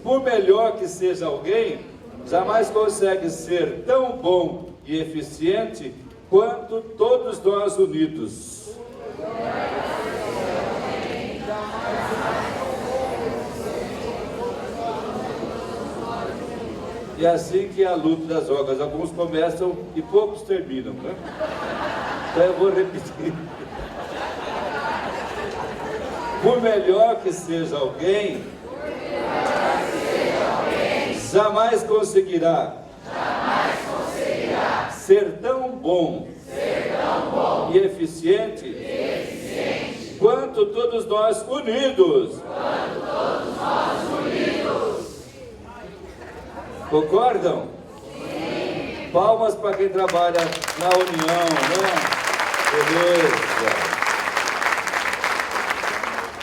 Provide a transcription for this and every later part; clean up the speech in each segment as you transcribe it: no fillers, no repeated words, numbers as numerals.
por melhor que seja alguém, jamais consegue ser tão bom e eficiente quanto todos nós unidos. E assim que é a luta das drogas, alguns começam e poucos terminam, né? Então eu vou repetir. Por melhor que seja alguém, jamais conseguirá ser tão bom e eficiente quanto todos nós unidos. Concordam? Sim. Palmas para quem trabalha na união, né? Beleza.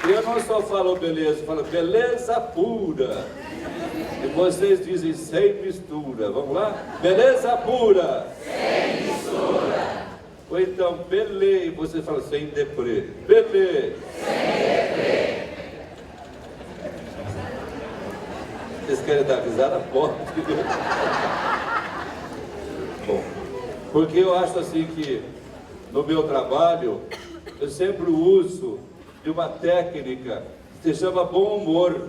E eu não só falo beleza, eu falo beleza pura. E vocês dizem sem mistura. Vamos lá? Beleza pura. Sem mistura. Ou então, belê, e você fala sem deprê. Belê. Sem deprê. Vocês querem dar risada? Pode. Bom, porque eu acho assim que no meu trabalho eu sempre uso de uma técnica que se chama bom humor.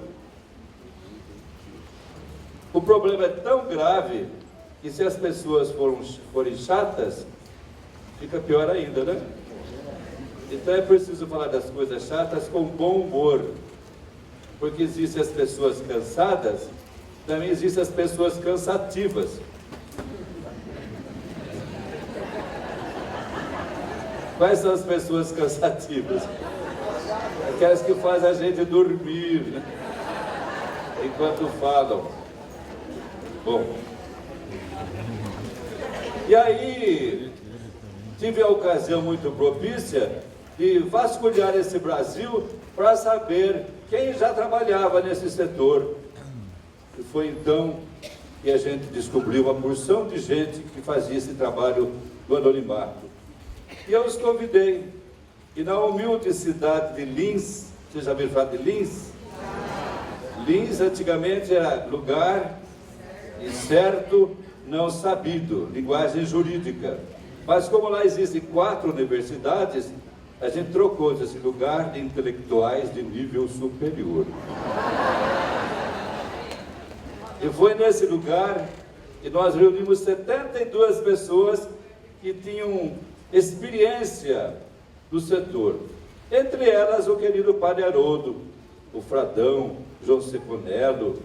O problema é tão grave que se as pessoas forem chatas, fica pior ainda, né? Então é preciso falar das coisas chatas com bom humor. Porque existem as pessoas cansadas, também existem as pessoas cansativas. Quais são as pessoas cansativas? Aquelas que fazem a gente dormir, né? Enquanto falam. Bom. E aí, tive a ocasião muito propícia de vasculhar esse Brasil para saber quem já trabalhava nesse setor. E foi então que a gente descobriu uma porção de gente que fazia esse trabalho do anonimato. E eu os convidei. E na humilde cidade de Lins, vocês já viram falar de Lins? Lins antigamente era lugar incerto, não sabido, linguagem jurídica. Mas como lá existem 4 universidades, a gente trocou desse lugar de intelectuais de nível superior. E foi nesse lugar que nós reunimos 72 pessoas que tinham experiência do setor. Entre elas o querido Padre Haroldo, o Fradão, João Seconello,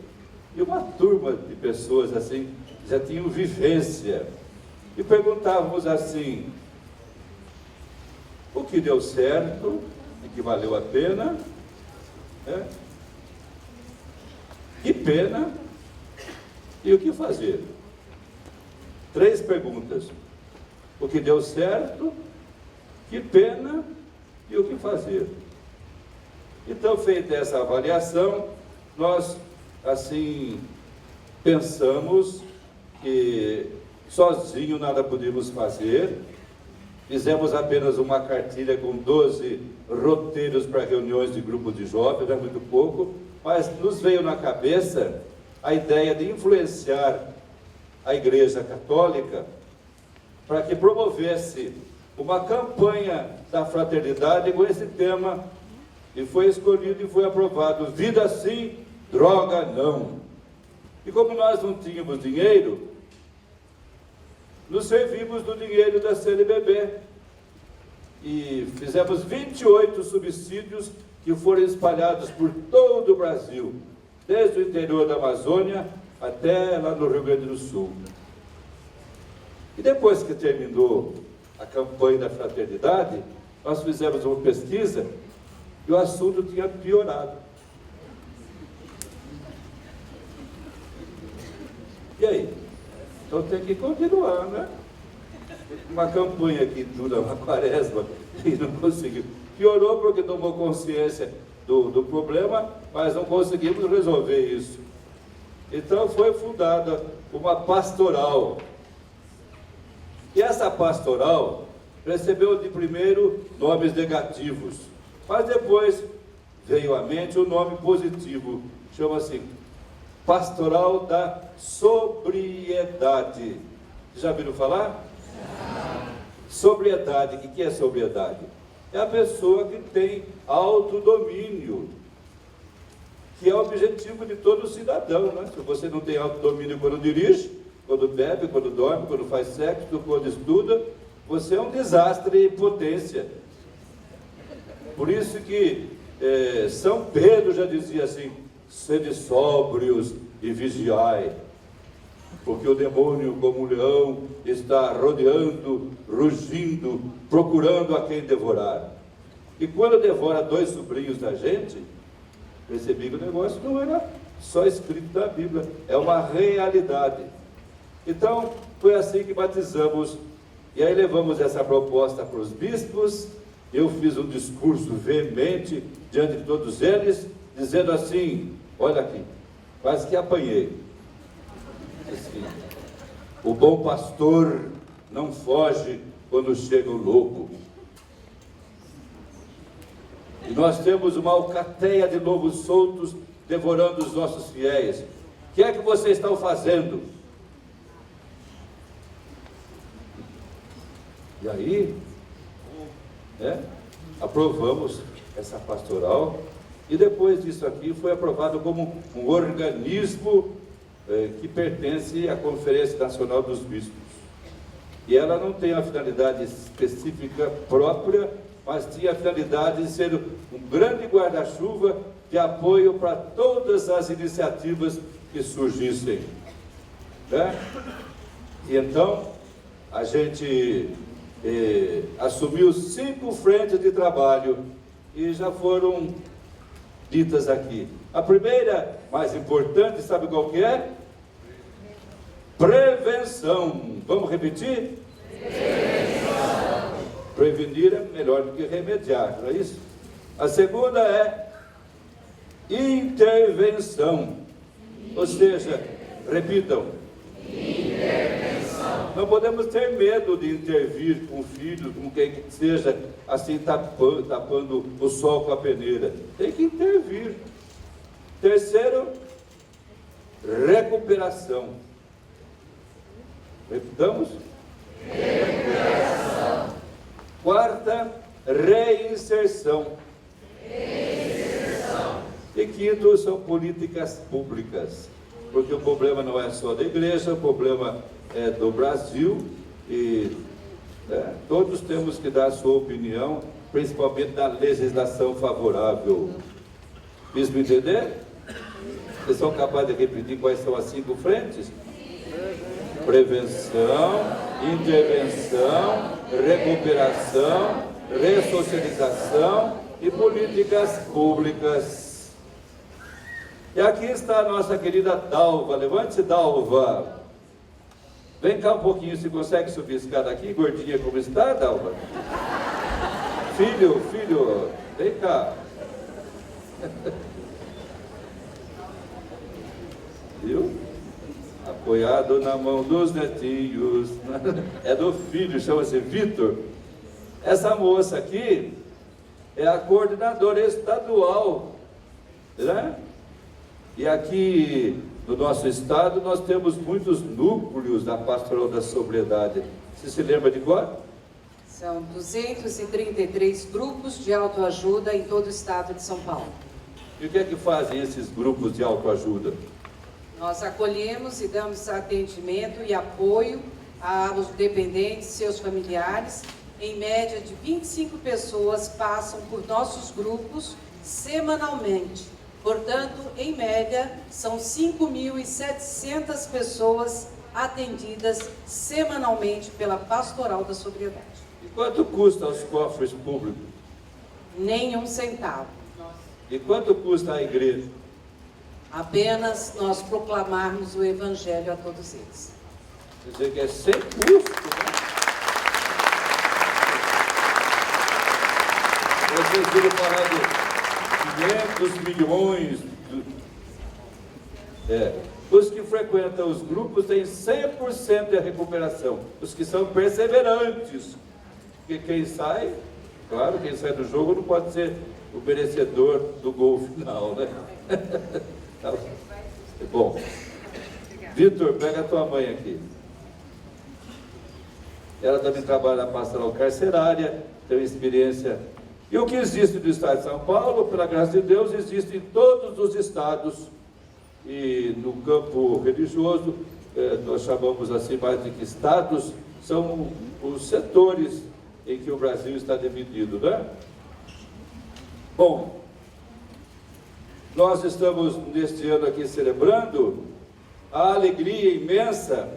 e uma turma de pessoas assim, que já tinham vivência. E perguntávamos assim: o que deu certo e que valeu a pena, né? Que pena e o que fazer? 3 perguntas: o que deu certo, que pena e o que fazer? Então, feita essa avaliação, nós assim pensamos que sozinho nada podíamos fazer. Fizemos apenas uma cartilha com 12 roteiros para reuniões de grupos de jovens, não é muito pouco, mas nos veio na cabeça a ideia de influenciar a Igreja Católica para que promovesse uma campanha da fraternidade com esse tema, e foi escolhido e foi aprovado: vida sim, droga não. E como nós não tínhamos dinheiro, nos servimos do dinheiro da CNBB e fizemos 28 subsídios que foram espalhados por todo o Brasil, desde o interior da Amazônia até lá no Rio Grande do Sul. E depois que terminou a campanha da fraternidade, nós fizemos uma pesquisa e o assunto tinha piorado. E aí? Então tem que continuar, né? Uma campanha que dura uma quaresma e não conseguiu. Piorou porque tomou consciência do problema, mas não conseguimos resolver isso. Então foi fundada uma pastoral. E essa pastoral recebeu de primeiro nomes negativos, mas depois veio à mente o nome positivo, chama-se pastoral da sobriedade. Já viram falar? Sobriedade, o que é sobriedade? É a pessoa que tem autodomínio, que é o objetivo de todo cidadão, né? Se você não tem autodomínio quando dirige, quando bebe, quando dorme, quando faz sexo, quando estuda, você é um desastre e potência. Por isso que São Pedro já dizia assim: sede sóbrios e vigiai, porque o demônio, como um leão, está rodeando, rugindo, procurando a quem devorar. E quando devora 2 sobrinhos da gente, percebi que o negócio não era só escrito na Bíblia, é uma realidade. Então, foi assim que batizamos, e aí levamos essa proposta para os bispos. Eu fiz um discurso veemente diante de todos eles, dizendo assim, olha aqui, quase que apanhei. Assim, o bom pastor não foge quando chega o lobo. E nós temos uma alcateia de lobos soltos devorando os nossos fiéis. O que é que vocês estão fazendo? E aí, aprovamos essa pastoral, e depois disso aqui foi aprovado como um organismo que pertence à Conferência Nacional dos Bispos. E ela não tem a finalidade específica própria, mas tinha a finalidade de ser um grande guarda-chuva de apoio para todas as iniciativas que surgissem. E então, a gente assumiu 5 frentes de trabalho, e já foram ditas aqui. A primeira, mais importante, sabe qual que é? Prevenção. Vamos repetir? Prevenção. Prevenir é melhor do que remediar, não é isso? A segunda é intervenção. Ou seja, repitam. Intervenção. Não podemos ter medo de intervir com filhos, com quem seja, assim tapando o sol com a peneira. Tem que intervir. Terceiro, recuperação. Repitamos? Recuperação. Quarta, reinserção. Reinserção. E quinto, são políticas públicas. Porque o problema não é só da igreja, o problema é do Brasil, e todos temos que dar a sua opinião, principalmente da legislação favorável. Fiz me entender? Vocês são capazes de repetir quais são as 5 frentes? Prevenção, intervenção, recuperação, ressocialização e políticas públicas. E aqui está a nossa querida Dalva. Levante-se, Dalva. Vem cá um pouquinho, se consegue subir a escada aqui, gordinha como está, Dalva? Filho, vem cá. Viu? Apoiado na mão dos netinhos. É do filho, chama-se Vitor. Essa moça aqui é a coordenadora estadual, né? E aqui no nosso estado nós temos muitos núcleos da pastoral da sobriedade. Você se lembra de qual? São 233 grupos de autoajuda em todo o estado de São Paulo. E o que é que fazem esses grupos de autoajuda? Nós acolhemos e damos atendimento e apoio aos dependentes, seus familiares. Em média de 25 pessoas passam por nossos grupos semanalmente. Portanto, em média, são 5.700 pessoas atendidas semanalmente pela Pastoral da Sobriedade. E quanto custa aos cofres públicos? Nenhum centavo. E quanto custa a igreja? Apenas nós proclamarmos o Evangelho a todos eles. Quer dizer que é sem custo, né? Vocês viram falar de 500 milhões. Os que frequentam os grupos têm 100% de recuperação. Os que são perseverantes. Porque quem sai, claro, quem sai do jogo não pode ser o merecedor do gol final, né? Bom, Vitor, pega a tua mãe aqui. Ela também trabalha na pastoral carcerária, tem experiência. E o que existe no estado de São Paulo, pela graça de Deus, existe em todos os estados. E no campo religioso, nós chamamos assim mais de que estados são os setores em que o Brasil está dividido, né? Bom, nós estamos neste ano aqui celebrando a alegria imensa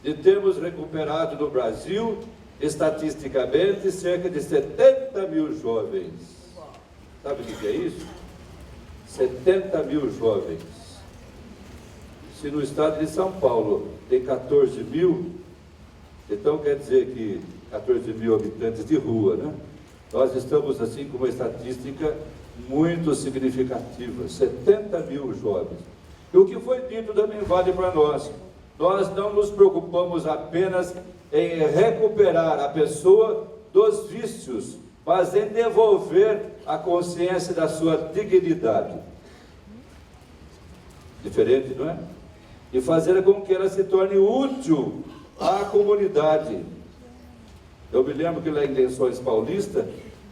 de termos recuperado no Brasil, estatisticamente, cerca de 70 mil jovens. Sabe o que é isso? 70 mil jovens. Se no estado de São Paulo tem 14 mil, então quer dizer que 14 mil habitantes de rua, né? Nós estamos assim com uma estatística muito significativa, 70 mil jovens. E o que foi dito também vale para nós. Nós não nos preocupamos apenas em recuperar a pessoa dos vícios, mas em devolver a consciência da sua dignidade. Diferente, não é? E fazer com que ela se torne útil à comunidade. Eu me lembro que lá em Lençóis Paulista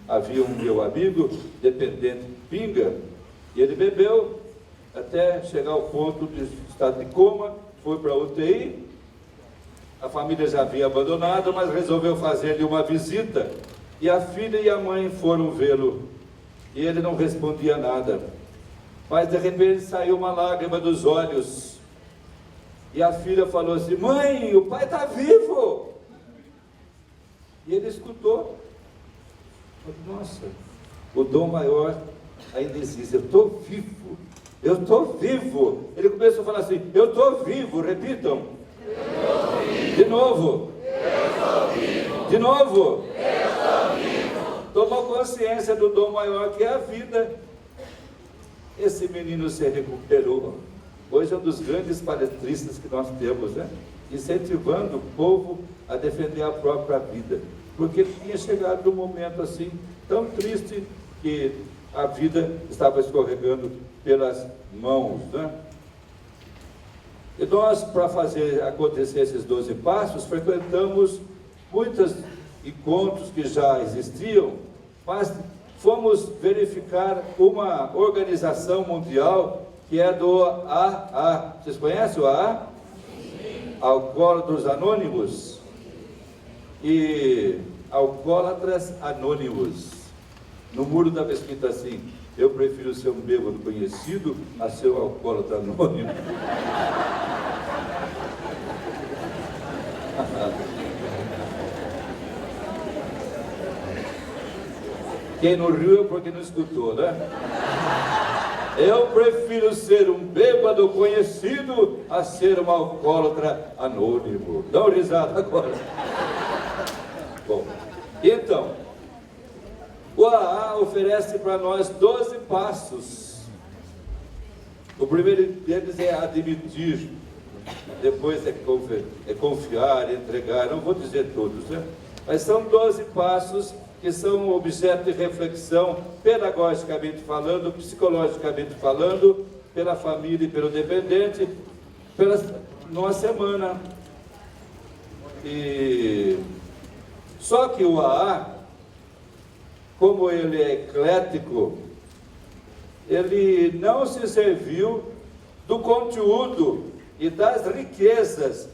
havia um meu amigo, dependente de pinga, e ele bebeu até chegar ao ponto de estado de coma, foi para a UTI, a família já havia abandonado, mas resolveu fazer-lhe uma visita, e a filha e a mãe foram vê-lo, e ele não respondia nada, mas de repente saiu uma lágrima dos olhos, e a filha falou assim: mãe, o pai está vivo! E ele escutou. Nossa, o dom maior ainda existe. Eu estou vivo, eu estou vivo. Ele começou a falar assim: eu estou vivo, repitam. Eu estou vivo. De novo. Eu estou vivo. De novo. Eu estou vivo. Tomou consciência do dom maior que é a vida. Esse menino se recuperou. Hoje é um dos grandes palestristas que nós temos, né? Incentivando o povo a defender a própria vida, porque tinha chegado num momento assim, tão triste, que a vida estava escorregando pelas mãos, né? E nós, para fazer acontecer esses 12 passos, frequentamos muitos encontros que já existiam, mas fomos verificar uma organização mundial que é do AA. Vocês conhecem o AA? Alcoólatras Anônimos e Alcoólatras Anônimos. No muro estava escrito assim: eu prefiro ser um bêbado conhecido a ser um alcoólatra anônimo. Quem não riu é porque não escutou, né? Eu prefiro ser um bêbado conhecido a ser um alcoólatra anônimo. Dá uma risada agora. Bom, então, o AA oferece para nós 12 passos. O primeiro deles é admitir, depois é confiar, entregar, não vou dizer todos, né? Mas são 12 passos que são objeto de reflexão, pedagogicamente falando, psicologicamente falando, pela família e pelo dependente, numa semana. E só que o AA, como ele é eclético, ele não se serviu do conteúdo e das riquezas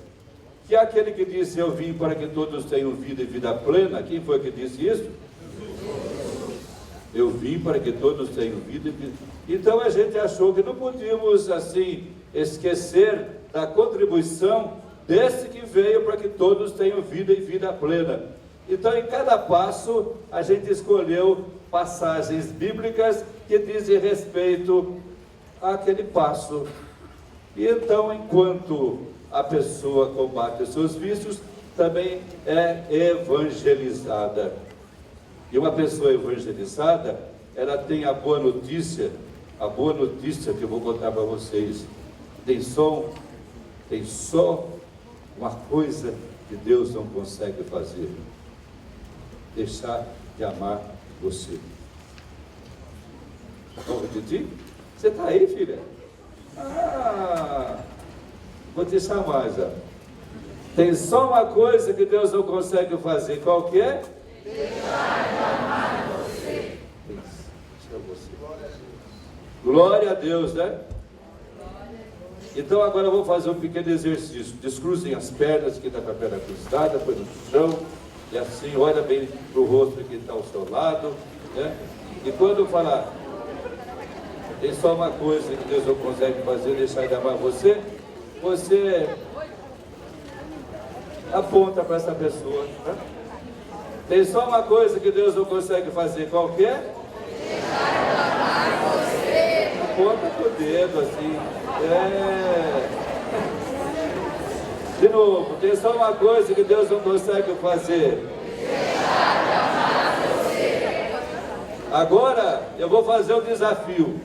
que aquele que disse: eu vim para que todos tenham vida e vida plena. Quem foi que disse isso? Eu vim para que todos tenham vida e vida. Então a gente achou que não podíamos assim esquecer da contribuição desse que veio para que todos tenham vida e vida plena. Então em cada passo a gente escolheu passagens bíblicas que dizem respeito àquele passo. E então, enquanto a pessoa combate os seus vícios, também é evangelizada. E uma pessoa evangelizada, ela tem a boa notícia que eu vou contar para vocês. Tem só uma coisa que Deus não consegue fazer: deixar de amar você. Vamos repetir? Você está aí, filha? Vou te chamar já. Tem só uma coisa que Deus não consegue fazer. Qual que é? Deixar de amar você. Isso é você. Glória a Deus, né? Então agora eu vou fazer um pequeno exercício. Descruzem as pernas, que está com a perna cruzada, põe no chão. E assim, olha bem para o rosto que está ao seu lado, né? E quando eu falar, tem só uma coisa que Deus não consegue fazer, deixar de amar você, você aponta para essa pessoa, né? Tem só uma coisa que Deus não consegue fazer, qual que é? Deixar de amar você. Aponta com o dedo assim. De novo, tem só uma coisa que Deus não consegue fazer. Deixar de amar você. Agora eu vou fazer um desafio.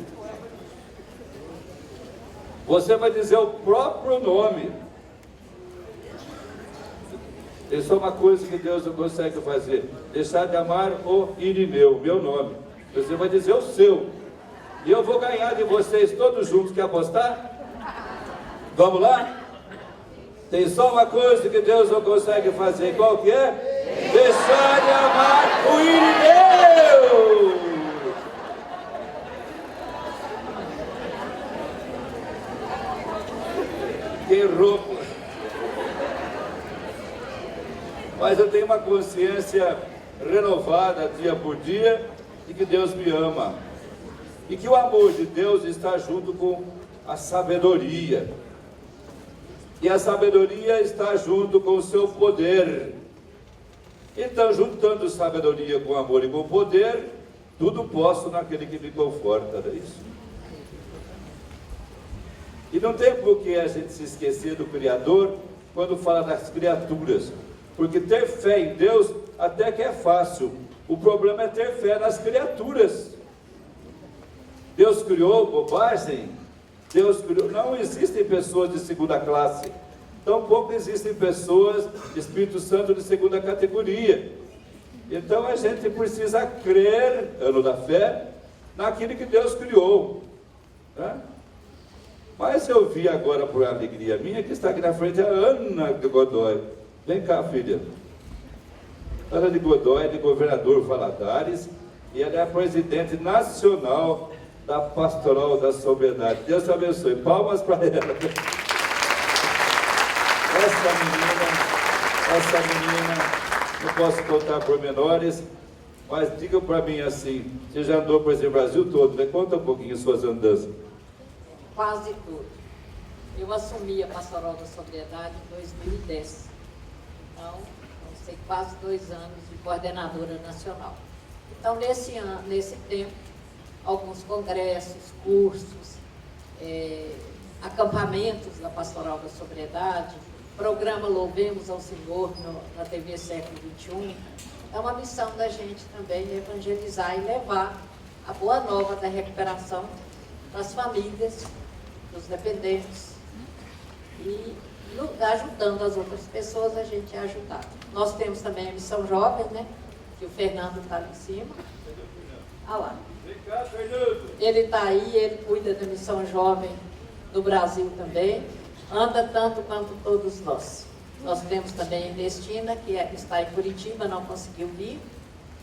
Você vai dizer o próprio nome. Tem só uma coisa que Deus não consegue fazer. Deixar de amar o Irineu, meu nome. Você vai dizer o seu. E eu vou ganhar de vocês todos juntos. Quer apostar? Vamos lá? Tem só uma coisa que Deus não consegue fazer. Qual que é? Deixar de amar o Irineu. Que roubo. Mas eu tenho uma consciência renovada dia por dia de que Deus me ama. E que o amor de Deus está junto com a sabedoria. E a sabedoria está junto com o seu poder. Então, juntando sabedoria com amor e com poder, tudo posso naquele que me conforta, não é isso? E não tem por que a gente se esquecer do Criador quando fala das criaturas. Porque ter fé em Deus até que é fácil. O problema é ter fé nas criaturas. Deus criou bobagem. Deus criou. Não existem pessoas de segunda classe. Tampouco existem pessoas de Espírito Santo de segunda categoria. Então a gente precisa crer, ano da fé, naquilo que Deus criou. Né? Mas eu vi agora, por alegria minha, que está aqui na frente a Ana de Godoy. Vem cá, filha. Ana de Godoy, de Governador Valadares, e ela é a presidente nacional da Pastoral da Sobriedade. Deus te abençoe. Palmas para ela. Essa menina, não posso contar pormenores, mas diga para mim assim, você já andou por esse Brasil todo, né? Conta um pouquinho suas andanças. Quase tudo. Eu assumi a Pastoral da Sobriedade em 2010. Então, sei, quase 2 anos de coordenadora nacional. Então, nesse tempo, alguns congressos, cursos, acampamentos da Pastoral da Sobriedade, programa Louvemos ao Senhor na TV Século XXI. É uma missão da gente também evangelizar e levar a boa nova da recuperação das famílias, dos dependentes e ajudando as outras pessoas, a gente é ajudado. Nós temos também a Missão Jovem, né? Que o Fernando está ali em cima. Olha lá. Ele está aí, ele cuida da Missão Jovem do Brasil também. Anda tanto quanto todos nós. Nós temos também a Ernestina, que está em Curitiba, não conseguiu vir,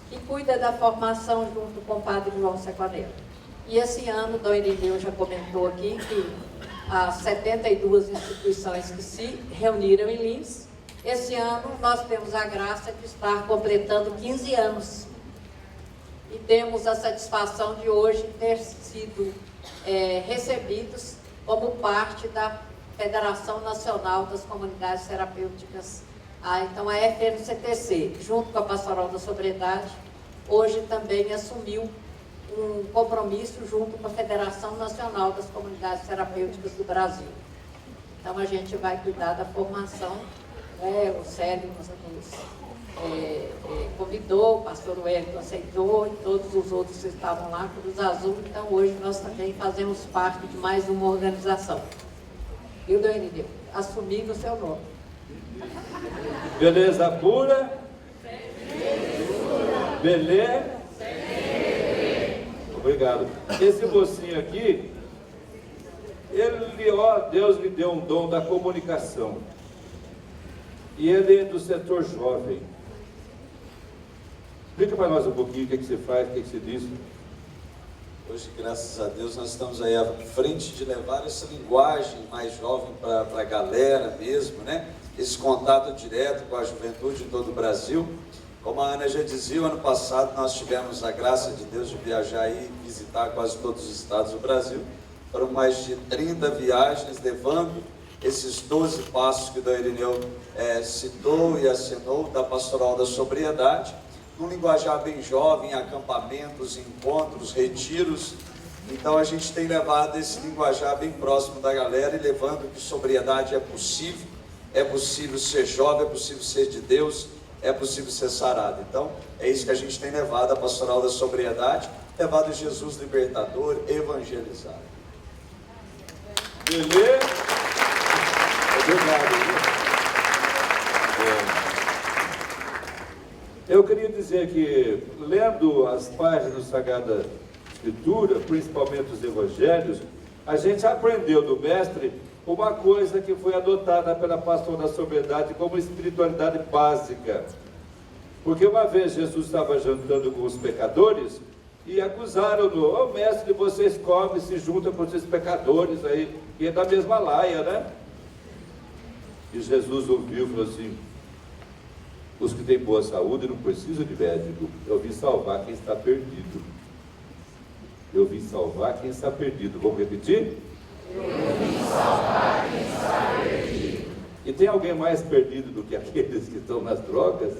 que cuida da formação junto com o Padre João Sequanello. E esse ano, Dom Irineu já comentou aqui que as 72 instituições que se reuniram em Lins, esse ano nós temos a graça de estar completando 15 anos. E temos a satisfação de hoje ter sido recebidos como parte da Federação Nacional das Comunidades Terapêuticas, então a FNCTC, junto com a Pastoral da Sobriedade, hoje também assumiu um compromisso junto com a Federação Nacional das Comunidades Terapêuticas do Brasil. Então a gente vai cuidar da formação, né? O Célio nos convidou, o pastor Wellington aceitou, e todos os outros que estavam lá, Cruz Azul. Então hoje nós também fazemos parte de mais uma organização. E o Dom Irineu, assumindo o seu nome. Beleza pura? Beleza? Obrigado. Esse mocinho aqui, ele Deus lhe deu um dom da comunicação. E ele é do setor jovem. Explica para nós um pouquinho o que você faz, o que você diz. Hoje, graças a Deus, nós estamos aí à frente de levar essa linguagem mais jovem para a galera mesmo, né? Esse contato direto com a juventude em todo o Brasil. Como a Ana já dizia, o ano passado nós tivemos a graça de Deus de viajar e visitar quase todos os estados do Brasil. Foram mais de 30 viagens, levando esses 12 passos que o Dom Irineu citou e assinou, da Pastoral da Sobriedade, num linguajar bem jovem, acampamentos, encontros, retiros. Então a gente tem levado esse linguajar bem próximo da galera e levando que sobriedade é possível ser jovem, é possível ser de Deus, é possível ser sarado. Então é isso que a gente tem levado, a Pastoral da Sobriedade, levado Jesus libertador, evangelizado. Beleza? Obrigado. Eu queria dizer que, lendo as páginas da Sagrada Escritura, principalmente os Evangelhos, a gente aprendeu do Mestre uma coisa que foi adotada pela Pastoral da Sobriedade como espiritualidade básica. Porque uma vez Jesus estava jantando com os pecadores e acusaram-no: mestre, vocês comem e se juntam com esses pecadores aí, e é da mesma laia, né? E Jesus ouviu e falou assim: os que têm boa saúde não precisam de médico, eu vim salvar quem está perdido. Eu vim salvar quem está perdido. Vamos repetir? Eu vim salvar quem está perdido. E tem alguém mais perdido do que aqueles que estão nas drogas?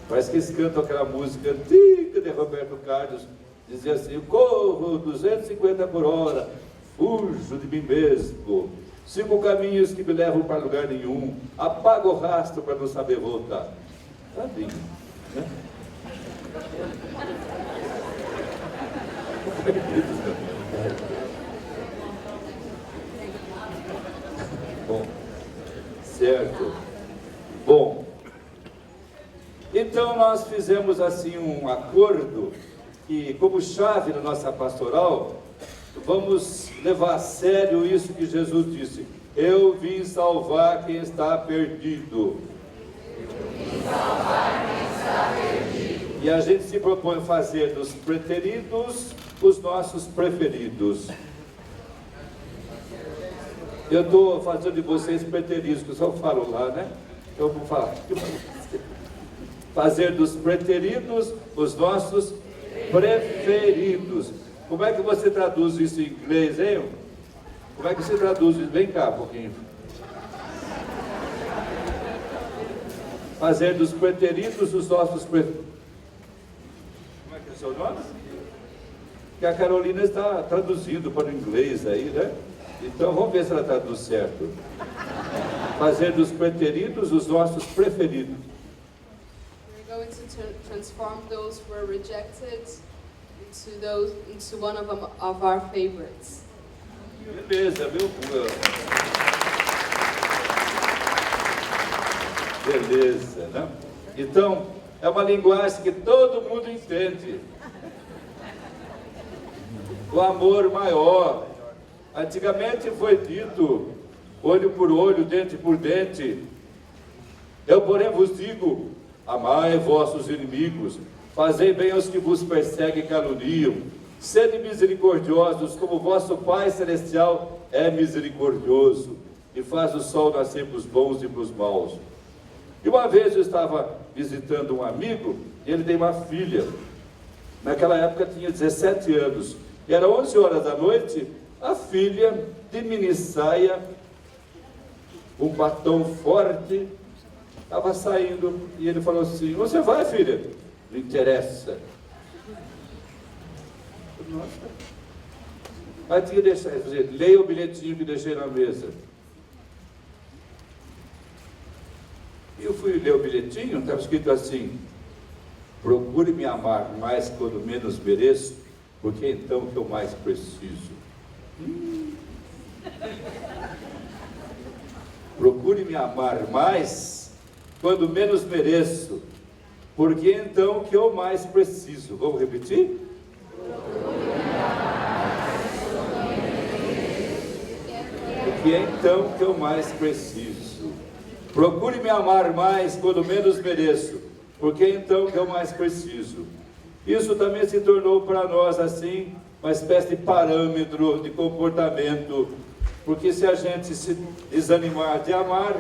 Parece que eles cantam aquela música antiga de Roberto Carlos, dizia assim: eu corro 250 por hora, fujo de mim mesmo, sigo caminhos que me levam para lugar nenhum, apago o rastro para não saber voltar. Tadinho, né? Bom, certo. Bom, então nós fizemos assim um acordo que, como chave da nossa pastoral, vamos levar a sério isso que Jesus disse: eu vim salvar quem está perdido. Eu vim salvar quem está perdido. E a gente se propõe fazer dos preteridos os nossos preferidos. Eu estou fazendo de vocês preteridos, que eu só falo lá, né? Eu vou falar. Fazer dos preteridos os nossos preferidos. Como é que você traduz isso em inglês, hein? Como é que você traduz isso? Vem cá um pouquinho. Fazer dos preteridos os nossos preferidos. Como é que é o seu nome? Que a Carolina está traduzindo para o inglês aí, né? Então vamos ver se ela traduz certo. Fazer dos preteridos os nossos preferidos. We're going to transform those who are rejected into one of our favorites. Beleza, viu? Beleza, né? Então, é uma linguagem que todo mundo entende. O amor maior. Antigamente foi dito: olho por olho, dente por dente. Eu, porém, vos digo: amai vossos inimigos, fazei bem aos que vos perseguem e caluniam, sede misericordiosos, como vosso Pai Celestial é misericordioso, e faz o sol nascer para os bons e para os maus. E uma vez eu estava visitando um amigo, e ele tem uma filha. Naquela época tinha 17 anos, e era 11 horas da noite. A filha, de minissaia, um batom forte, estava saindo, e ele falou assim: você vai, filha? Não interessa. Nossa. Aí tinha que deixar, leia o bilhetinho que deixei na mesa. Eu fui ler o bilhetinho, estava escrito assim: procure me amar mais quando menos mereço, porque é então que eu mais preciso. Procure me amar mais quando menos mereço, porque é então que eu mais preciso. Vamos repetir? porque é então que eu mais preciso. Procure me amar mais quando menos mereço, porque é então que eu mais preciso. Isso também se tornou para nós assim, uma espécie de parâmetro de comportamento, porque se a gente se desanimar de amar,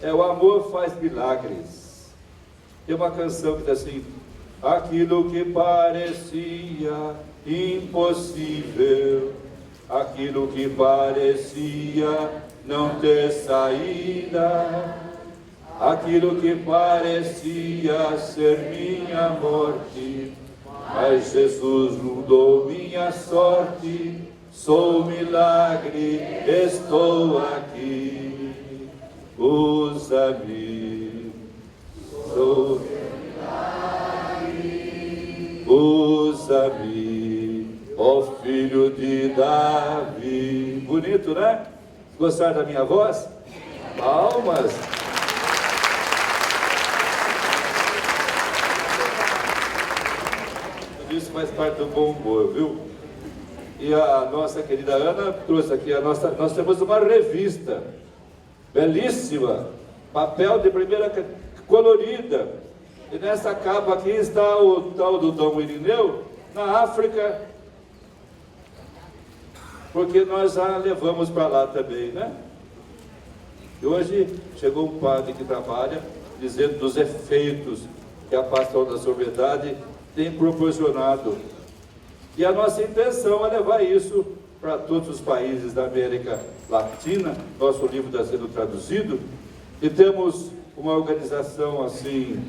o amor faz milagres. Tem uma canção que diz assim: aquilo que parecia impossível, aquilo que parecia não ter saída, aquilo que parecia ser minha morte, mas Jesus mudou minha sorte. Sou milagre, estou aqui, usa-me, sou milagre, usa-me, ó filho de Davi. Bonito, né? Gostaram da minha voz? Palmas. Isso faz parte do bom humor, viu? E a nossa querida Ana trouxe aqui nós temos uma revista belíssima, papel de primeira colorida, e nessa capa aqui está o tal do Dom Irineu na África, porque nós a levamos para lá também, né? E hoje chegou um padre que trabalha dizendo dos efeitos que a Pastoral da Sobriedade tem proporcionado. E a nossa intenção é levar isso para todos os países da América Latina. Nosso livro está sendo traduzido e temos uma organização assim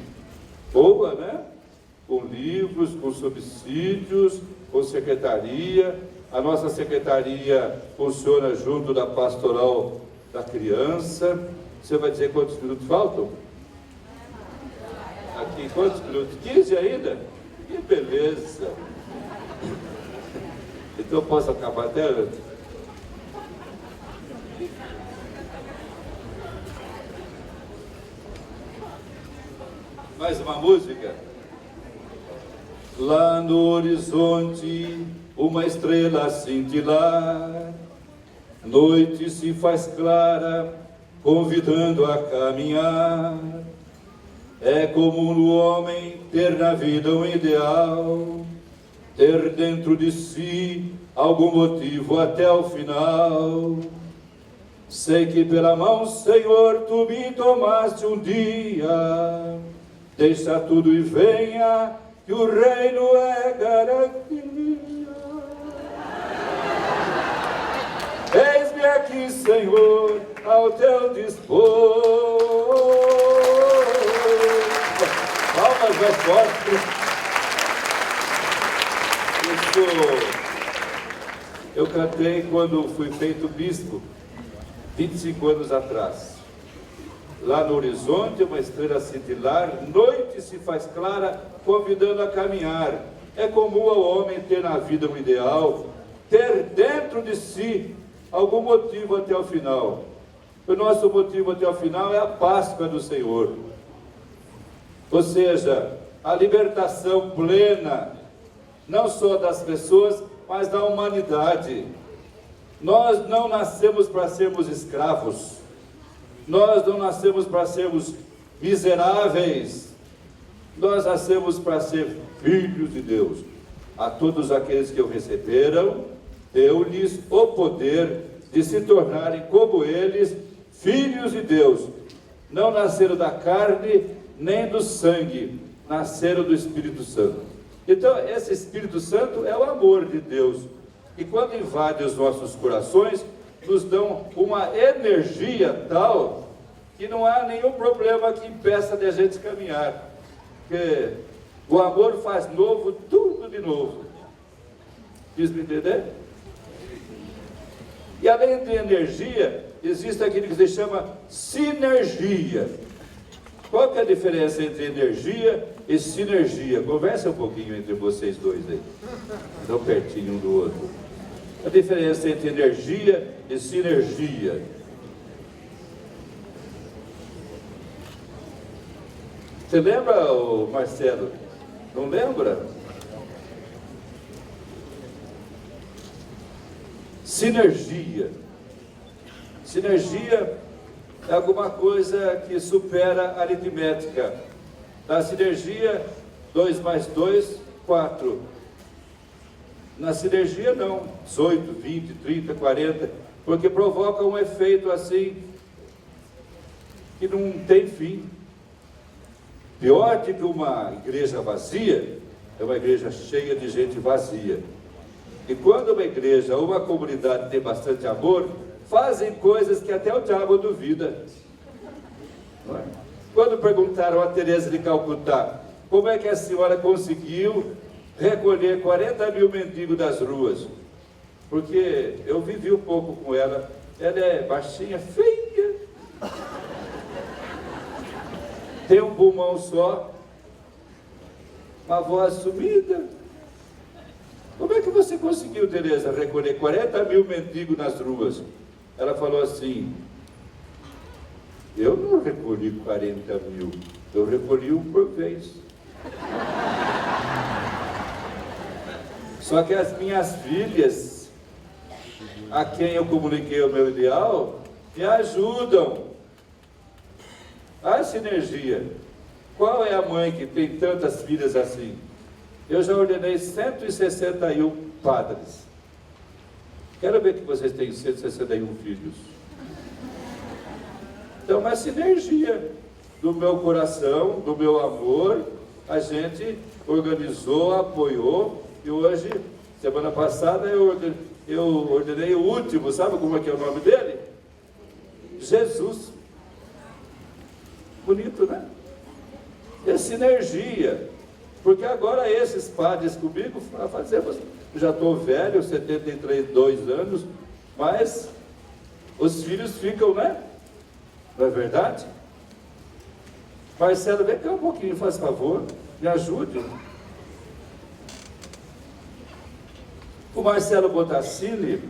boa, né? Com livros, com subsídios, com secretaria. A nossa secretaria funciona junto da Pastoral da Criança. Você vai dizer quantos minutos faltam? Aqui, quantos minutos? 15 ainda? Que beleza! Então eu posso acabar até antes. Mais uma música. Lá no horizonte, uma estrela cintilar, noite se faz clara, convidando a caminhar. É comum no homem ter na vida um ideal, ter dentro de si algum motivo até o final. Sei que pela mão, Senhor, tu me tomaste um dia. Deixa tudo e venha, que o reino é garantia. Eis-me aqui, Senhor, ao teu dispor. Palmas mais fortes. Eu cantei quando fui feito bispo, 25 anos atrás. Lá no horizonte, uma estrela cintilar, noite se faz clara, convidando a caminhar. É comum ao homem ter na vida um ideal, ter dentro de si algum motivo até o final. O nosso motivo até o final é a Páscoa do Senhor. Ou seja, a libertação plena, não só das pessoas, mas da humanidade. Nós não nascemos para sermos escravos. Nós não nascemos para sermos miseráveis. Nós nascemos para ser filhos de Deus. A todos aqueles que o receberam, deu-lhes o poder de se tornarem como eles, filhos de Deus. Não nasceram da carne, nem do sangue, nasceram do Espírito Santo. Então, esse Espírito Santo é o amor de Deus. E quando invade os nossos corações, nos dão uma energia tal que não há nenhum problema que impeça de a gente caminhar. Porque o amor faz novo tudo de novo. Quis me entender? E além de energia, existe aquilo que se chama sinergia. Qual que é a diferença entre energia e sinergia? Conversa um pouquinho entre vocês dois aí. Estão pertinho um do outro. A diferença entre energia e sinergia. Você lembra, Marcelo? Não lembra? Sinergia é alguma coisa que supera a aritmética. Na sinergia, 2 mais 2, 4. Na sinergia não, 18, 20, 30, 40, porque provoca um efeito assim que não tem fim. Pior do que uma igreja vazia, é uma igreja cheia de gente vazia. E quando uma igreja ou uma comunidade tem bastante amor, fazem coisas que até o diabo duvida. Não é? Quando perguntaram a Teresa de Calcutá, como é que a senhora conseguiu recolher 40 mil mendigos das ruas? Porque eu vivi um pouco com ela. Ela é baixinha, feia, tem um pulmão só, uma voz sumida. Como é que você conseguiu, Teresa, recolher 40 mil mendigos nas ruas? Ela falou assim: eu não recolhi 40 mil, eu recolhi um por vez. Só que as minhas filhas, a quem eu comuniquei o meu ideal, me ajudam. A sinergia. Qual é a mãe que tem tantas filhas assim? Eu já ordenei 161 padres. Quero ver que vocês têm 161 filhos. Então, uma sinergia do meu coração, do meu amor, a gente organizou, apoiou, e hoje, semana passada, eu ordenei o último, sabe como é que é o nome dele? Jesus. Bonito, né? É sinergia. Porque agora esses padres comigo fazemos, já estou velho, 72 anos, mas os filhos ficam, né? Não é verdade? Marcelo, vem cá um pouquinho, faz favor, me ajude. O Marcelo Botassini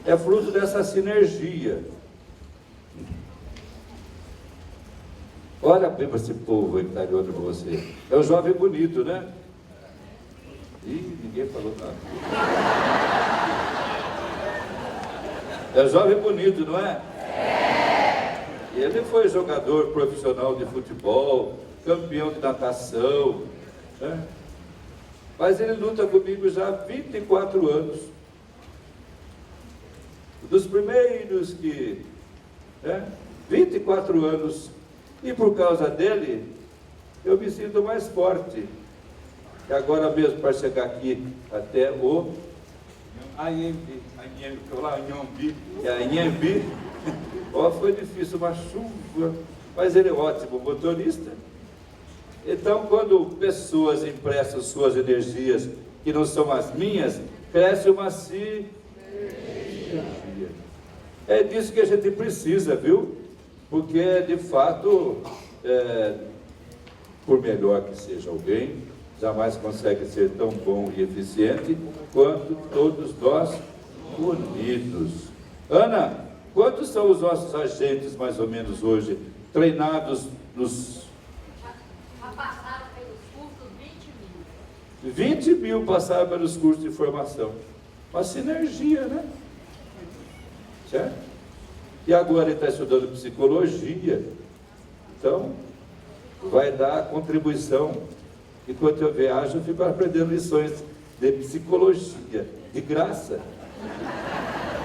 é fruto dessa sinergia. Olha bem para esse povo aí que está olhando para você. É um jovem bonito, né? Ih, ninguém falou nada. É um jovem bonito, não é? Ele foi jogador profissional de futebol, campeão de natação, né? Mas ele luta comigo já há 24 anos. Dos primeiros que... 24 anos. E por causa dele, eu me sinto mais forte. E agora mesmo, para chegar aqui até o Anhembi, ó, foi difícil, uma chuva, mas ele é ótimo motorista. Então, quando pessoas emprestam suas energias, que não são as minhas, cresce uma sinergia. É disso que a gente precisa, viu? Porque, de fato, por melhor que seja alguém, jamais consegue ser tão bom e eficiente quanto todos nós unidos. Ana, quantos são os nossos agentes, mais ou menos, hoje, treinados nos... Já passaram pelos cursos 20 mil. 20 mil passaram pelos cursos de formação. Uma sinergia, né? Certo? E agora ele está estudando psicologia. Então, vai dar contribuição. Enquanto eu viajo, eu fico aprendendo lições de psicologia, de graça.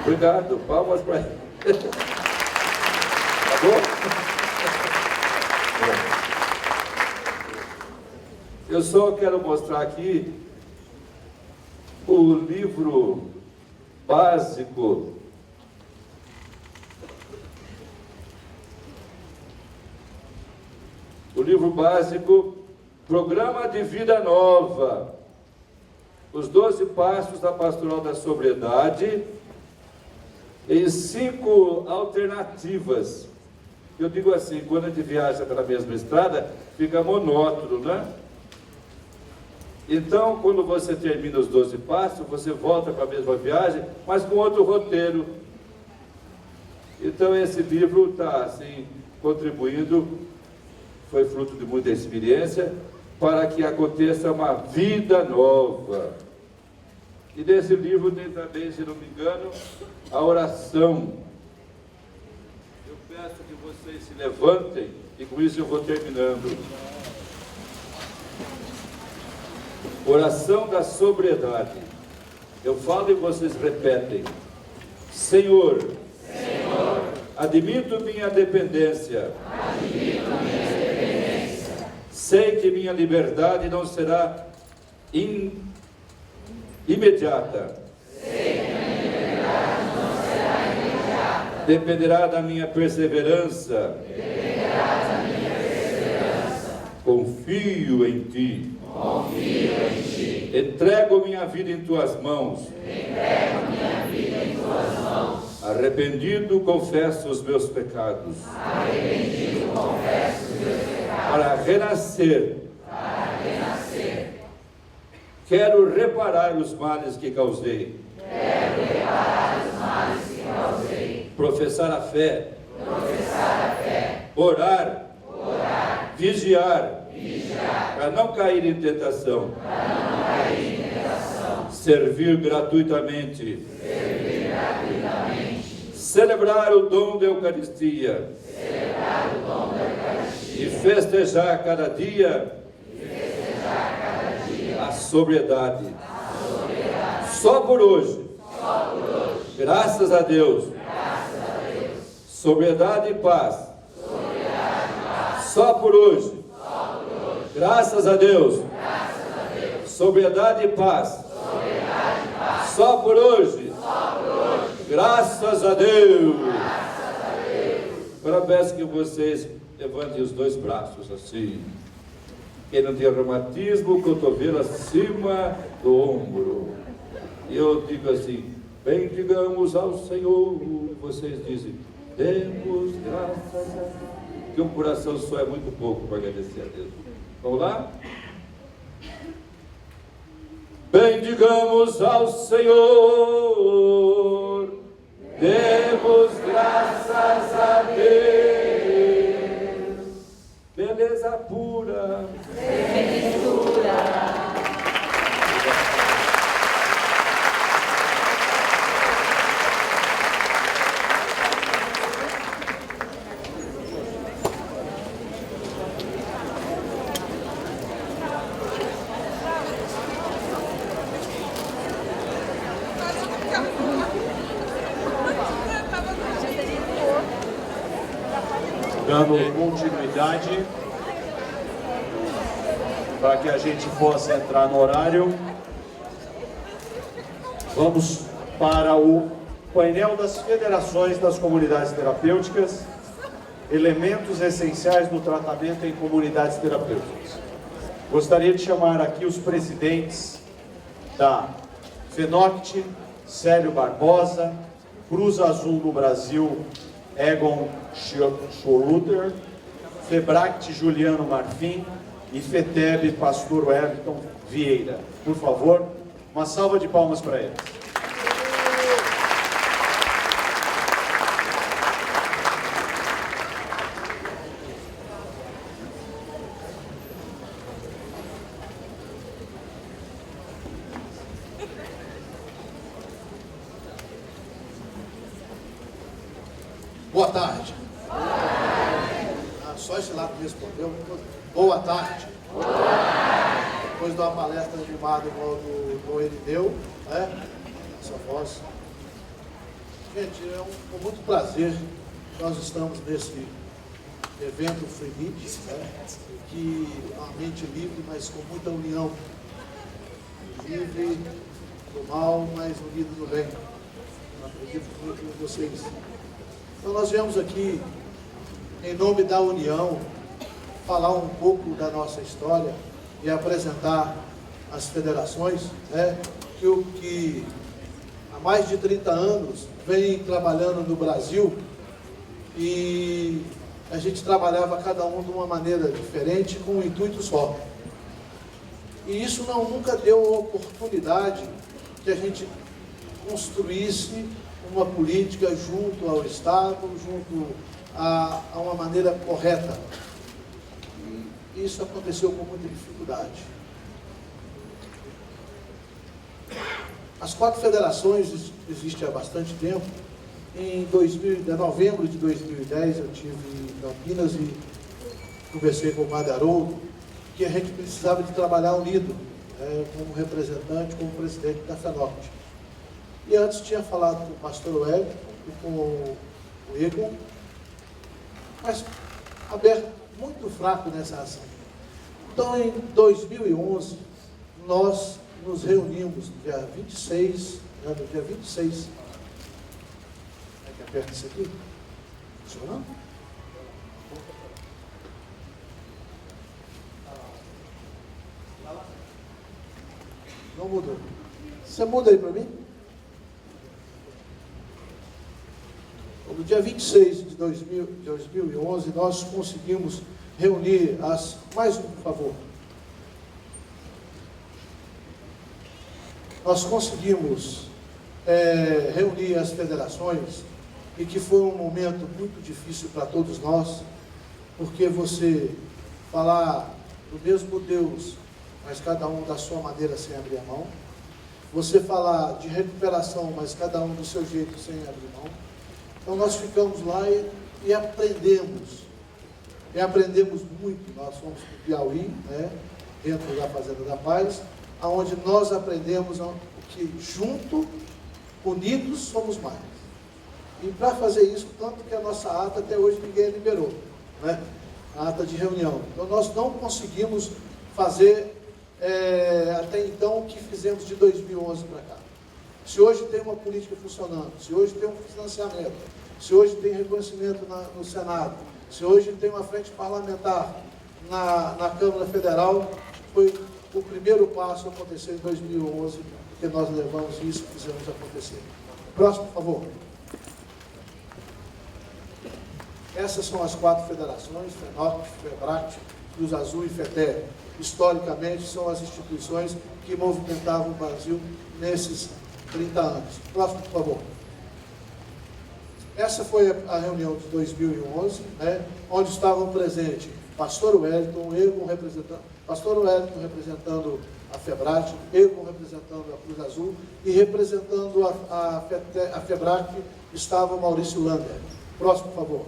Obrigado, palmas para ele. Tá bom? Eu só quero mostrar aqui o livro básico . O livro básico, Programa de Vida Nova, os 12 passos da Pastoral da Sobriedade, em 5 alternativas. Eu digo assim, quando a gente viaja pela mesma estrada, fica monótono, né? Então, quando você termina os 12 passos, você volta para a mesma viagem, mas com outro roteiro. Então, esse livro está, assim, contribuindo, foi fruto de muita experiência, para que aconteça uma vida nova. E nesse livro tem também, se não me engano, a oração vocês se levantem, e com isso eu vou terminando. Oração da sobriedade. Eu falo e vocês repetem. Senhor, admito minha dependência. Sei que minha liberdade não será imediata. Dependerá da minha perseverança. Confio em ti. Entrego minha vida em tuas mãos. Arrependido, confesso os meus pecados. Para renascer. Quero reparar os males que causei. Professar a fé. Orar. Vigiar. Para não cair em tentação. Servir gratuitamente. Celebrar o dom da Eucaristia. E festejar cada dia a sobriedade. Só por hoje. Graças a Deus. Sobriedade e paz. Só por hoje. Graças a Deus. Sobriedade e paz. Só por hoje. Graças a Deus. Agora peço que vocês levantem os dois braços assim. Quem não tem reumatismo, o cotovelo acima do ombro. E eu digo assim, bendigamos ao Senhor. Vocês dizem, demos graças a Deus. Que um coração só é muito pouco para agradecer a Deus. Vamos lá? Bendigamos ao Senhor, demos graças a Deus. Beleza pura. Dando continuidade para que a gente possa entrar no horário. Vamos para o painel das federações das comunidades terapêuticas, elementos essenciais do tratamento em comunidades terapêuticas. Gostaria de chamar aqui os presidentes da FENOCT, Célio Barbosa, Cruz Azul no Brasil, Egon Scholuter, FEBRACT Juliano Marfim e FETEB Pastor Wellington Vieira. Por favor, uma salva de palmas para eles. Boa tarde. Só esse lado me respondeu. Boa tarde. Depois de uma palestra animada igual do ele deu, né? Essa voz. Gente, é com muito prazer que nós estamos nesse evento Free Meet, né? Que é uma mente livre, mas com muita união. Livre do mal, mas unido do bem. Eu acredito muito em vocês. Então nós viemos aqui, em nome da União, falar um pouco da nossa história e apresentar as federações, né, que há mais de 30 anos vem trabalhando no Brasil e a gente trabalhava cada um de uma maneira diferente, com um intuito só. E isso nunca deu a oportunidade que a gente construísse uma política junto ao Estado, junto a uma maneira correta. E isso aconteceu com muita dificuldade. As 4 federações existem há bastante tempo Em novembro de 2010, eu estive em Campinas e conversei com o Padre Haroldo que a gente precisava de trabalhar unido, como representante, como presidente da FENOCT. E antes tinha falado com o pastor Wellington e com o Egon, mas aberto muito fraco nessa ação. Então, em 2011, nós nos reunimos no dia 26, como é que aperta isso aqui? Funcionando? Não mudou. Você muda aí para mim? No dia 26 de 2011, nós conseguimos reunir mais um, por favor. Nós conseguimos reunir as federações, e que foi um momento muito difícil para todos nós, porque você falar do mesmo Deus, mas cada um da sua maneira sem abrir a mão. Você falar de recuperação, mas cada um do seu jeito sem abrir mão. Então nós ficamos lá e aprendemos. E aprendemos muito. Nós fomos para o Piauí, dentro da Fazenda da Paz, onde nós aprendemos que junto, unidos, somos mais. E para fazer isso, tanto que a nossa ata até hoje ninguém liberou, a ata de reunião. Então nós não conseguimos fazer até então o que fizemos de 2011 para cá. Se hoje tem uma política funcionando, se hoje tem um financiamento, se hoje tem reconhecimento no Senado, se hoje tem uma frente parlamentar na Câmara Federal, foi o primeiro passo a acontecer em 2011, que nós levamos isso e fizemos acontecer. Próximo, por favor. Essas são as 4 federações, FENOCT, FEBRACT, Cruz Azul e FETER. Historicamente, são as instituições que movimentavam o Brasil nesses 30 anos. Próximo, por favor. Essa foi a reunião de 2011, onde estavam presentes pastor Wellington, pastor Wellington representando a FEBRACT, representando a Cruz Azul, e representando a FEBRACT estava Maurício Lander. Próximo, por favor.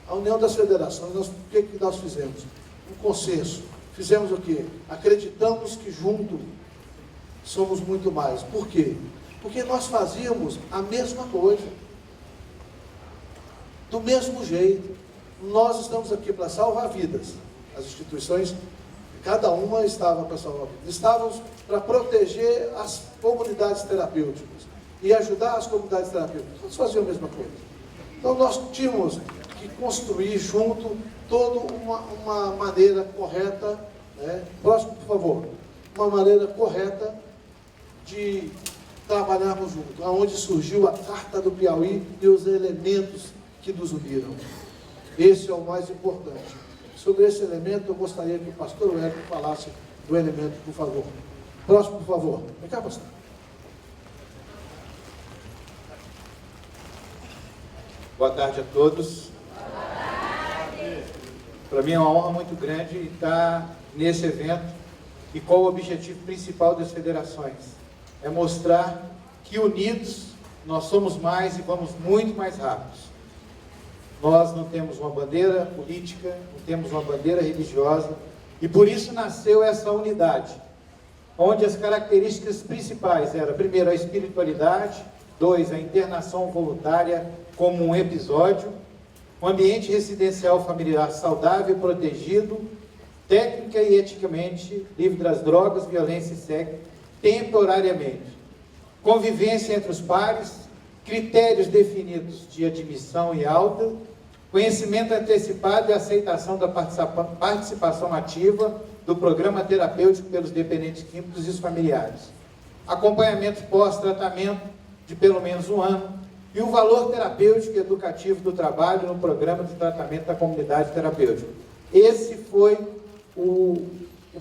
A União das Federações, o que nós fizemos? Um consenso. Fizemos o quê? Acreditamos que junto somos muito mais. Por quê? Porque nós fazíamos a mesma coisa. Do mesmo jeito. Nós estamos aqui para salvar vidas. As instituições, cada uma estava para salvar vidas. Estávamos para proteger as comunidades terapêuticas e ajudar as comunidades terapêuticas. Nós fazíamos a mesma coisa. Então nós tínhamos que construir junto toda uma maneira correta, próximo, por favor, uma maneira correta de trabalharmos juntos, aonde surgiu a Carta do Piauí e os elementos que nos uniram. Esse é o mais importante. Sobre esse elemento, eu gostaria que o pastor Wellington falasse do elemento, por favor. Próximo, por favor. Vem cá, pastor. Boa tarde a todos. Para mim é uma honra muito grande estar nesse evento. E qual o objetivo principal das federações? É mostrar que unidos nós somos mais e vamos muito mais rápidos. Nós não temos uma bandeira política, não temos uma bandeira religiosa, e por isso nasceu essa unidade, onde as características principais eram, primeiro, a espiritualidade, 2, a internação voluntária como um episódio, um ambiente residencial familiar saudável e protegido, técnica e eticamente livre das drogas, violência e sexo, temporariamente, convivência entre os pares, critérios definidos de admissão e alta, conhecimento antecipado e aceitação da participação ativa do programa terapêutico pelos dependentes químicos e os familiares, acompanhamento pós-tratamento de pelo menos 1 ano, e o valor terapêutico e educativo do trabalho no programa de tratamento da comunidade terapêutica. Esse foi o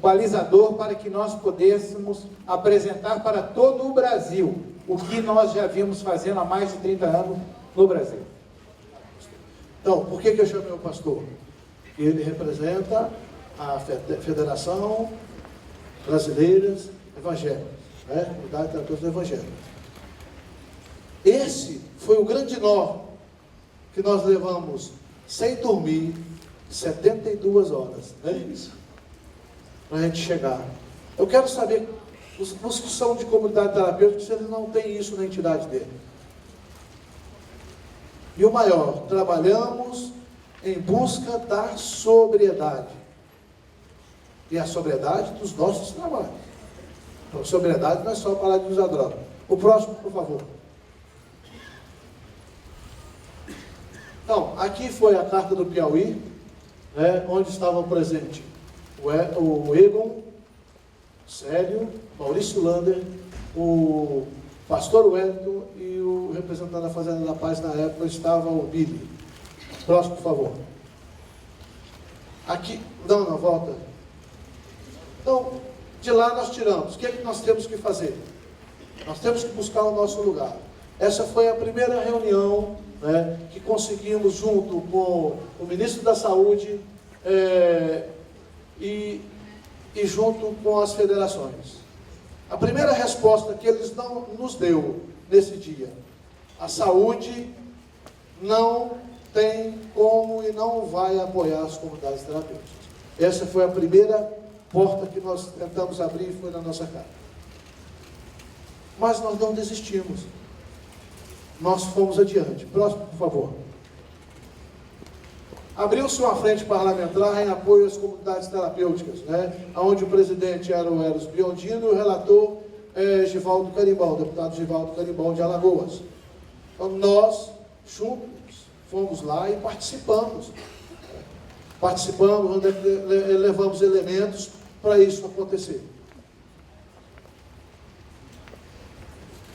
balizador para que nós pudéssemos apresentar para todo o Brasil o que nós já vimos fazendo há mais de 30 anos no Brasil. Então, por que eu chamei o pastor? Ele representa a federação brasileiras evangélicas, né? Comunidade terapêutica evangélica. Esse foi o grande nó que nós levamos sem dormir 72 horas, não é isso? Para a gente chegar. Eu quero saber, os que são de comunidade terapêutica, se eles não têm isso na entidade dele. E o maior, trabalhamos em busca da sobriedade. E a sobriedade dos nossos trabalhos. Então, sobriedade não é só parar de usar droga. O próximo, por favor. Então, aqui foi a carta do Piauí, né, onde estavam presentes o Egon, Célio, Maurício Lander, o pastor Wellington e o representante da Fazenda da Paz na época estava o Billy. Próximo, por favor. Aqui, não, volta. Então, de lá nós tiramos. O que é que nós temos que fazer? Nós temos que buscar o nosso lugar. Essa foi a primeira reunião, né, que conseguimos junto com o ministro da Saúde e junto com as federações. A primeira resposta que eles não nos deu nesse dia: a saúde não tem como e não vai apoiar as comunidades terapêuticas. Essa foi a primeira porta que nós tentamos abrir e foi na nossa cara. Mas nós não desistimos. Nós fomos adiante. Próximo, por favor. Abriu-se uma frente parlamentar em apoio às comunidades terapêuticas, né? Onde o presidente era o Eros Biondino e o relator Givaldo Carimbau, o deputado Givaldo Carimbau de Alagoas. Então nós, juntos, fomos lá e participamos. Participamos, levamos elementos para isso acontecer.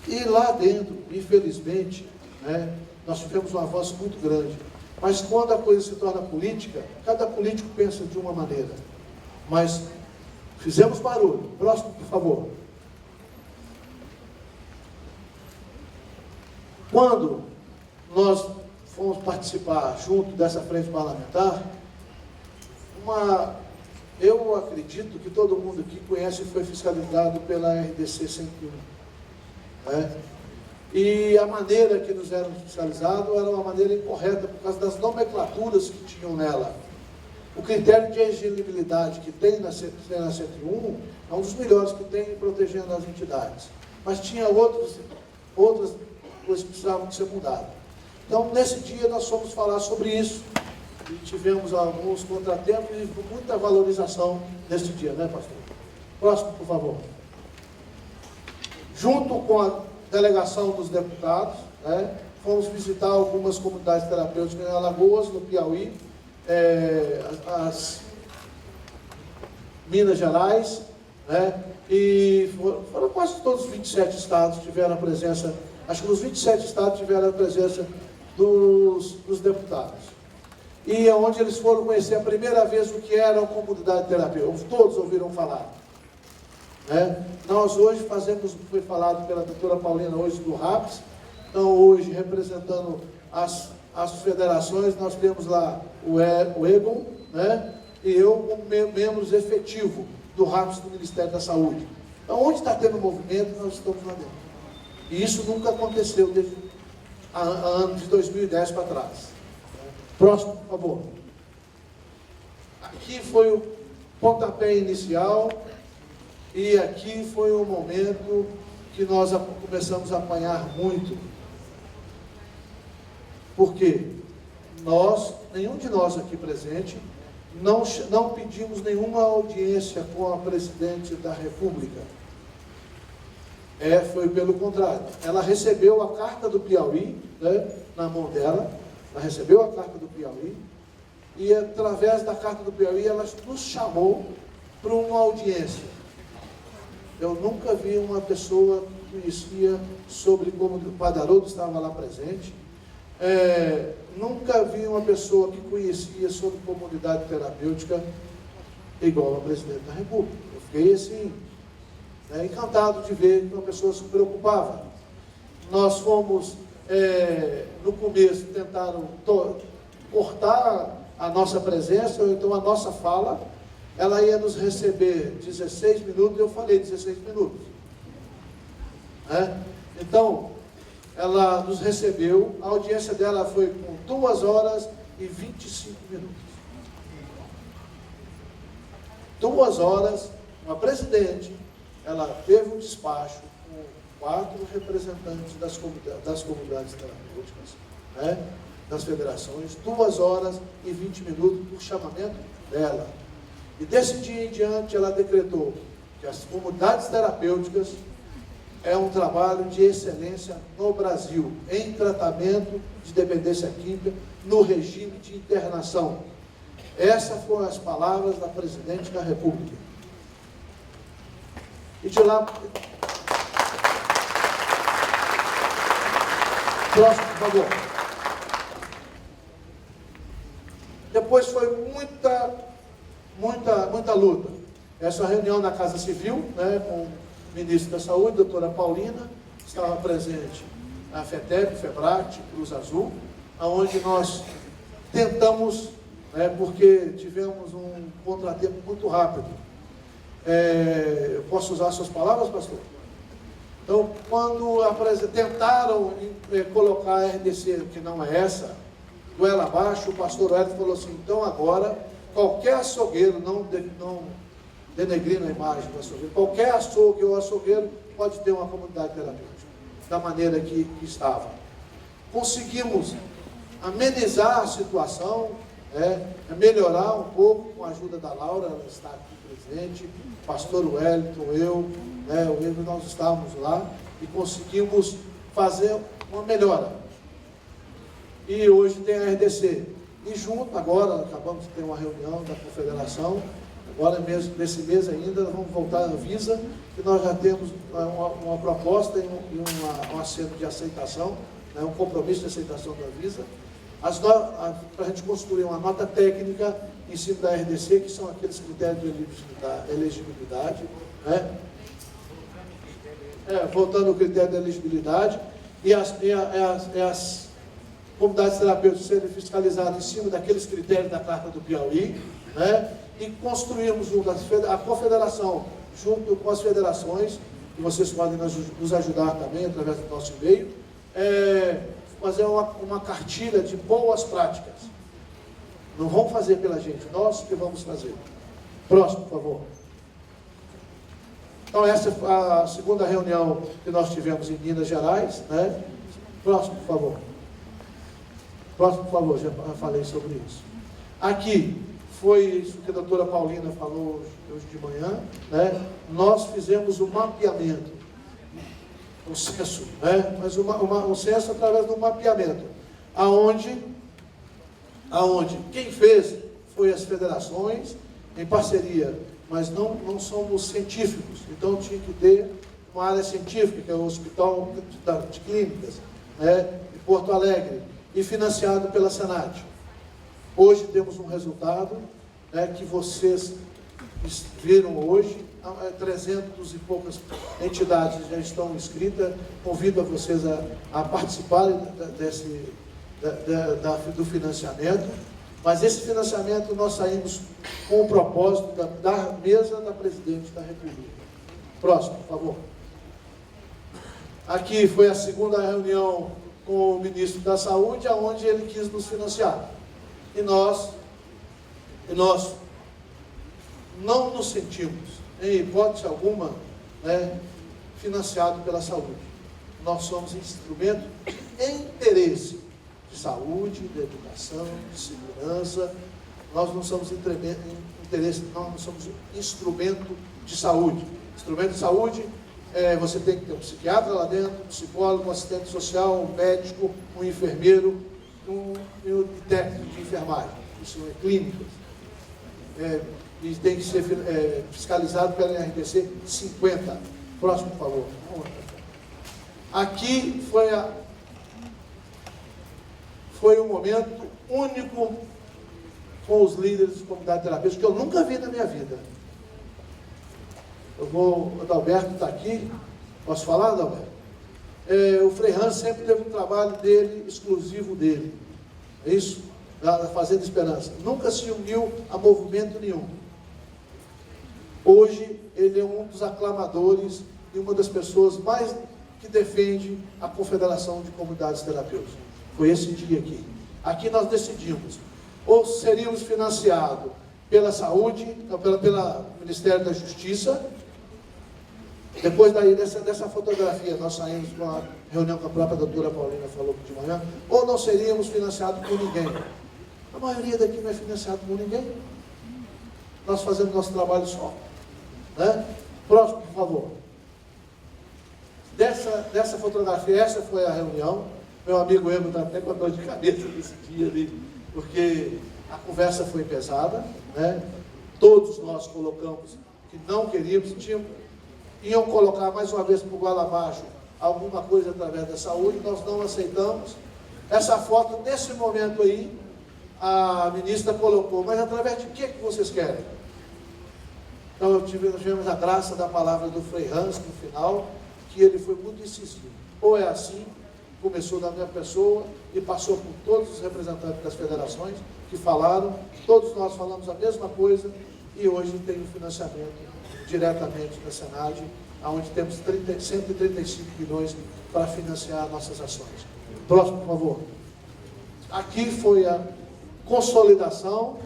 E lá dentro, infelizmente, né, nós tivemos um avanço muito grande. Mas quando a coisa se torna política, cada político pensa de uma maneira. Mas fizemos barulho. Próximo, por favor. Quando nós fomos participar junto dessa frente parlamentar, eu acredito que todo mundo aqui conhece e foi fiscalizado pela RDC 101. Né? E a maneira que nos eram fiscalizados era uma maneira incorreta, por causa das nomenclaturas que tinham nela. O critério de elegibilidade que tem na 101 é um dos melhores que tem protegendo as entidades. Mas tinha outras coisas que precisavam ser mudadas. Então, nesse dia, nós fomos falar sobre isso. E tivemos alguns contratempos e muita valorização nesse dia, né, pastor? Próximo, por favor. Junto com a delegação dos deputados, né, fomos visitar algumas comunidades terapêuticas em Alagoas, no Piauí, as Minas Gerais, né, e foram quase todos os 27 estados que tiveram a presença, acho que nos 27 estados tiveram a presença dos deputados. E é onde eles foram conhecer a primeira vez o que era a comunidade terapêutica. Todos ouviram falar. Né? Nós hoje foi falado pela doutora Paulina hoje do RAPS, então hoje representando as federações, nós temos lá o Egon, né? E eu como membros efetivo do RAPS do Ministério da Saúde. Então onde está tendo movimento, nós estamos lá dentro. E isso nunca aconteceu desde anos de 2010 para trás. Próximo, por favor. Aqui foi o pontapé inicial. E aqui foi o momento que nós começamos a apanhar muito. Porque nenhum de nós aqui presente, não pedimos nenhuma audiência com a presidente da República. Foi pelo contrário. Ela recebeu a carta do Piauí, né, na mão dela. Ela recebeu a carta do Piauí. E através da carta do Piauí, ela nos chamou para uma audiência. Eu nunca vi uma pessoa que conhecia sobre como o Padre Haroldo estava lá presente. Nunca vi uma pessoa que conhecia sobre comunidade terapêutica igual a presidente da República. Eu fiquei assim, encantado de ver que uma pessoa se preocupava. Nós fomos, no começo, tentaram cortar a nossa presença, ou então a nossa fala, ela ia nos receber 16 minutos, eu falei 16 minutos. Então, ela nos recebeu, a audiência dela foi com 2 horas e 25 minutos. 2 horas, uma presidente, ela teve um despacho com 4 representantes das comunidades terapêuticas, das federações, 2 horas e 20 minutos por chamamento dela. E desse dia em diante ela decretou que as comunidades terapêuticas é um trabalho de excelência no Brasil, em tratamento de dependência química, no regime de internação. Essas foram as palavras da Presidente da República. E de lá... Próximo, por favor. Depois foi muita luta. Essa reunião na Casa Civil, com o ministro da Saúde, doutora Paulina, estava presente a FETEP, FEBRAT, Cruz Azul, onde nós tentamos, porque tivemos um contratempo muito rápido. Eu posso usar suas palavras, pastor? Então, quando tentaram colocar a RDC, que não é essa, goela abaixo, o pastor Hélio falou assim, então agora, qualquer açougueiro, não denegrindo a imagem do açougueiro, qualquer açougue ou açougueiro pode ter uma comunidade terapêutica, da maneira que estava. Conseguimos amenizar a situação, melhorar um pouco com a ajuda da Laura, ela está aqui presente, o pastor Wellington, nós estávamos lá e conseguimos fazer uma melhora. E hoje tem a RDC. E junto, agora, acabamos de ter uma reunião da Confederação, agora mesmo, nesse mês ainda, nós vamos voltar à Anvisa, que nós já temos uma proposta e um assento de aceitação, um compromisso de aceitação da Anvisa, para a gente construir uma nota técnica em cima da RDC, que são aqueles critérios de elegibilidade, voltando ao critério de elegibilidade, e as comunidades terapêuticas serem fiscalizadas em cima daqueles critérios da Carta do Piauí, e construirmos junto a confederação, junto com as federações, e vocês podem nos ajudar também através do nosso e-mail, fazer uma cartilha de boas práticas. Não vão fazer pela gente, nós que vamos fazer. Próximo, por favor. Então, essa é a segunda reunião que nós tivemos em Minas Gerais, Próximo, por favor. Próximo, por favor, já falei sobre isso. Aqui, foi isso que a doutora Paulina falou hoje de manhã, Nós fizemos o mapeamento, o censo, mas um censo através do mapeamento, aonde quem fez foi as federações, em parceria, mas não somos científicos, então tinha que ter uma área científica, que é o Hospital de Clínicas, de Porto Alegre, e financiado pela Senat. Hoje temos um resultado, que vocês viram hoje, 300 e poucas entidades já estão inscritas, convido a vocês a participarem do financiamento, mas esse financiamento nós saímos com o propósito da mesa da Presidente da República. Próximo, por favor. Aqui foi a segunda reunião com o Ministro da Saúde, onde ele quis nos financiar. E nós não nos sentimos, em hipótese alguma, financiados pela saúde. Nós somos instrumento de interesse de saúde, de educação, de segurança. Nós não somos interesse, nós não somos instrumento de saúde. Instrumento de saúde, você tem que ter um psiquiatra lá dentro, um psicólogo, um assistente social, um médico, um enfermeiro, um técnico de enfermagem. Isso é clínicas. E tem que ser fiscalizado pela RDC 50. Próximo, por favor. Aqui foi um momento único com os líderes de comunidade terapêutica, que eu nunca vi na minha vida. O Adalberto está aqui. Posso falar, Adalberto? O Frei Hans sempre teve um trabalho dele, exclusivo dele. É isso? Da Fazenda Esperança. Nunca se uniu a movimento nenhum. Hoje, ele é um dos aclamadores e uma das pessoas mais que defende a Confederação de Comunidades Terapêuticas. Foi esse dia aqui. Aqui nós decidimos, ou seríamos financiados pela saúde, pelo Ministério da Justiça. Depois daí, dessa fotografia, nós saímos para uma reunião com a própria doutora Paulina, falou de manhã, ou não seríamos financiados por ninguém. A maioria daqui não é financiado por ninguém. Nós fazemos nosso trabalho só. Né? Próximo, por favor. Dessa fotografia, essa foi a reunião. Meu amigo Emo está até com a dor de cabeça nesse dia ali, porque a conversa foi pesada, né? Todos nós colocamos que não queríamos, iam colocar mais uma vez para o goela abaixo alguma coisa através da saúde, nós não aceitamos. Essa foto, nesse momento aí, a ministra colocou, mas através de que vocês querem? Então, nós tivemos a graça da palavra do Frei Hans no final, que ele foi muito incisivo. Ou é assim, começou da minha pessoa e passou por todos os representantes das federações que falaram, todos nós falamos a mesma coisa e hoje tem o financiamento diretamente da Senad, onde temos 135 milhões para financiar nossas ações. Próximo, por favor. Aqui foi a consolidação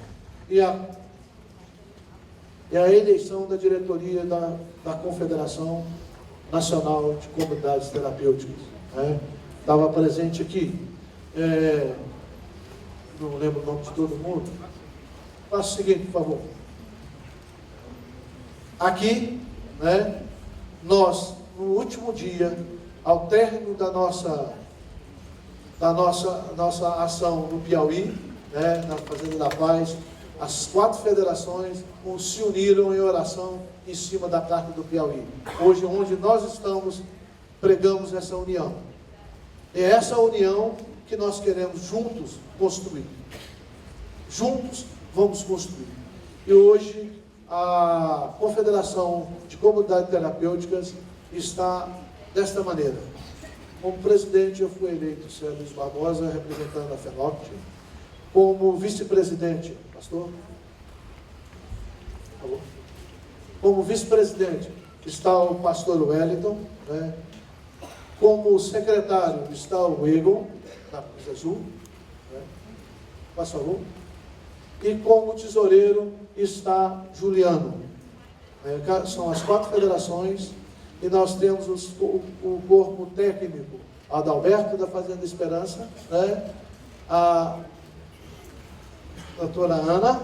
e a eleição da diretoria da Confederação Nacional de Comunidades Terapêuticas. Né? Estava presente aqui, não lembro o nome de todo mundo. Faça o seguinte, por favor. Aqui, né, nós, no último dia, ao término da nossa ação no Piauí, né, na Fazenda da Paz, as 4 federações se uniram em oração em cima da Carta do Piauí. Hoje, onde nós estamos, pregamos essa união. É essa união que nós queremos juntos construir. Juntos vamos construir. E hoje a Confederação de Comunidades Terapêuticas está desta maneira. Como presidente, eu fui eleito Sérgio Luiz Barbosa, representando a FENOCT. Como vice-presidente, pastor? Por favor. Como vice-presidente está o pastor Wellington, né? Como secretário está o Egon, da Cruz Azul, né? Por favor. E como tesoureiro está Juliano. São as 4 federações e nós temos o corpo técnico, Adalberto da Fazenda Esperança, né? A doutora Ana,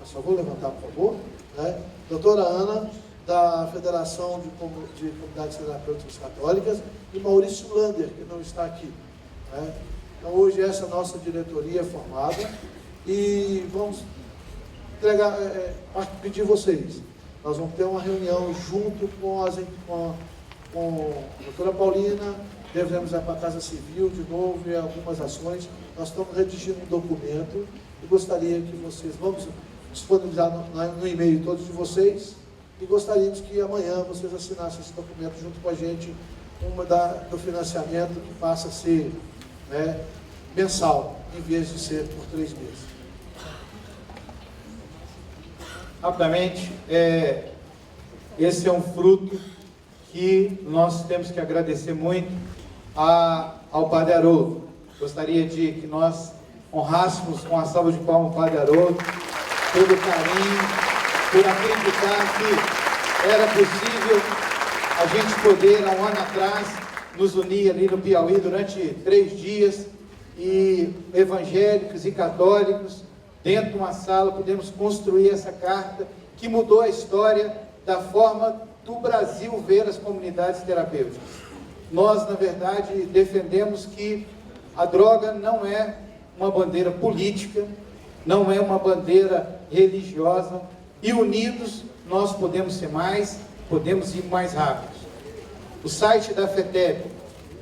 só vou levantar, por favor, né? Doutora Ana, da Federação de Comunidades Terapêuticas Católicas, e Maurício Lander, que não está aqui. Né? Então, hoje, essa nossa diretoria é formada e vamos entregar, pedir vocês. Nós vamos ter uma reunião junto com a doutora Paulina, devemos ir para a Casa Civil de novo e algumas ações. Nós estamos redigindo um documento e gostaria que vocês, vamos disponibilizar no e-mail todos de vocês, e gostaríamos que amanhã vocês assinassem esse documento junto com a gente, do financiamento que passa a ser, né, mensal, em vez de ser por 3 meses. Rapidamente, esse é um fruto que nós temos que agradecer muito ao Padre Haroldo. Gostaria de que nós honrássemos com a salva de palmas o Padre Haroldo, pelo carinho, por acreditar que era possível a gente poder, há um ano atrás, nos unir ali no Piauí durante 3 dias, e evangélicos e católicos, dentro de uma sala, pudemos construir essa carta que mudou a história da forma do Brasil ver as comunidades terapêuticas. Nós, na verdade, defendemos que a droga não é uma bandeira política, não é uma bandeira religiosa, e unidos nós podemos ser mais, podemos ir mais rápido. O site da FETEB,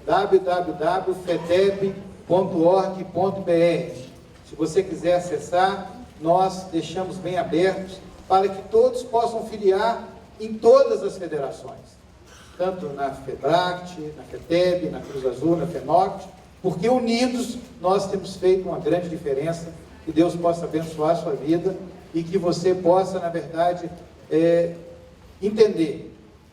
www.feteb.org.br. Se você quiser acessar, nós deixamos bem abertos para que todos possam filiar em todas as federações, tanto na FEBRACT, na FETEB, na Cruz Azul, na FENOCT, porque unidos nós temos feito uma grande diferença. Que Deus possa abençoar a sua vida e que você possa, na verdade, entender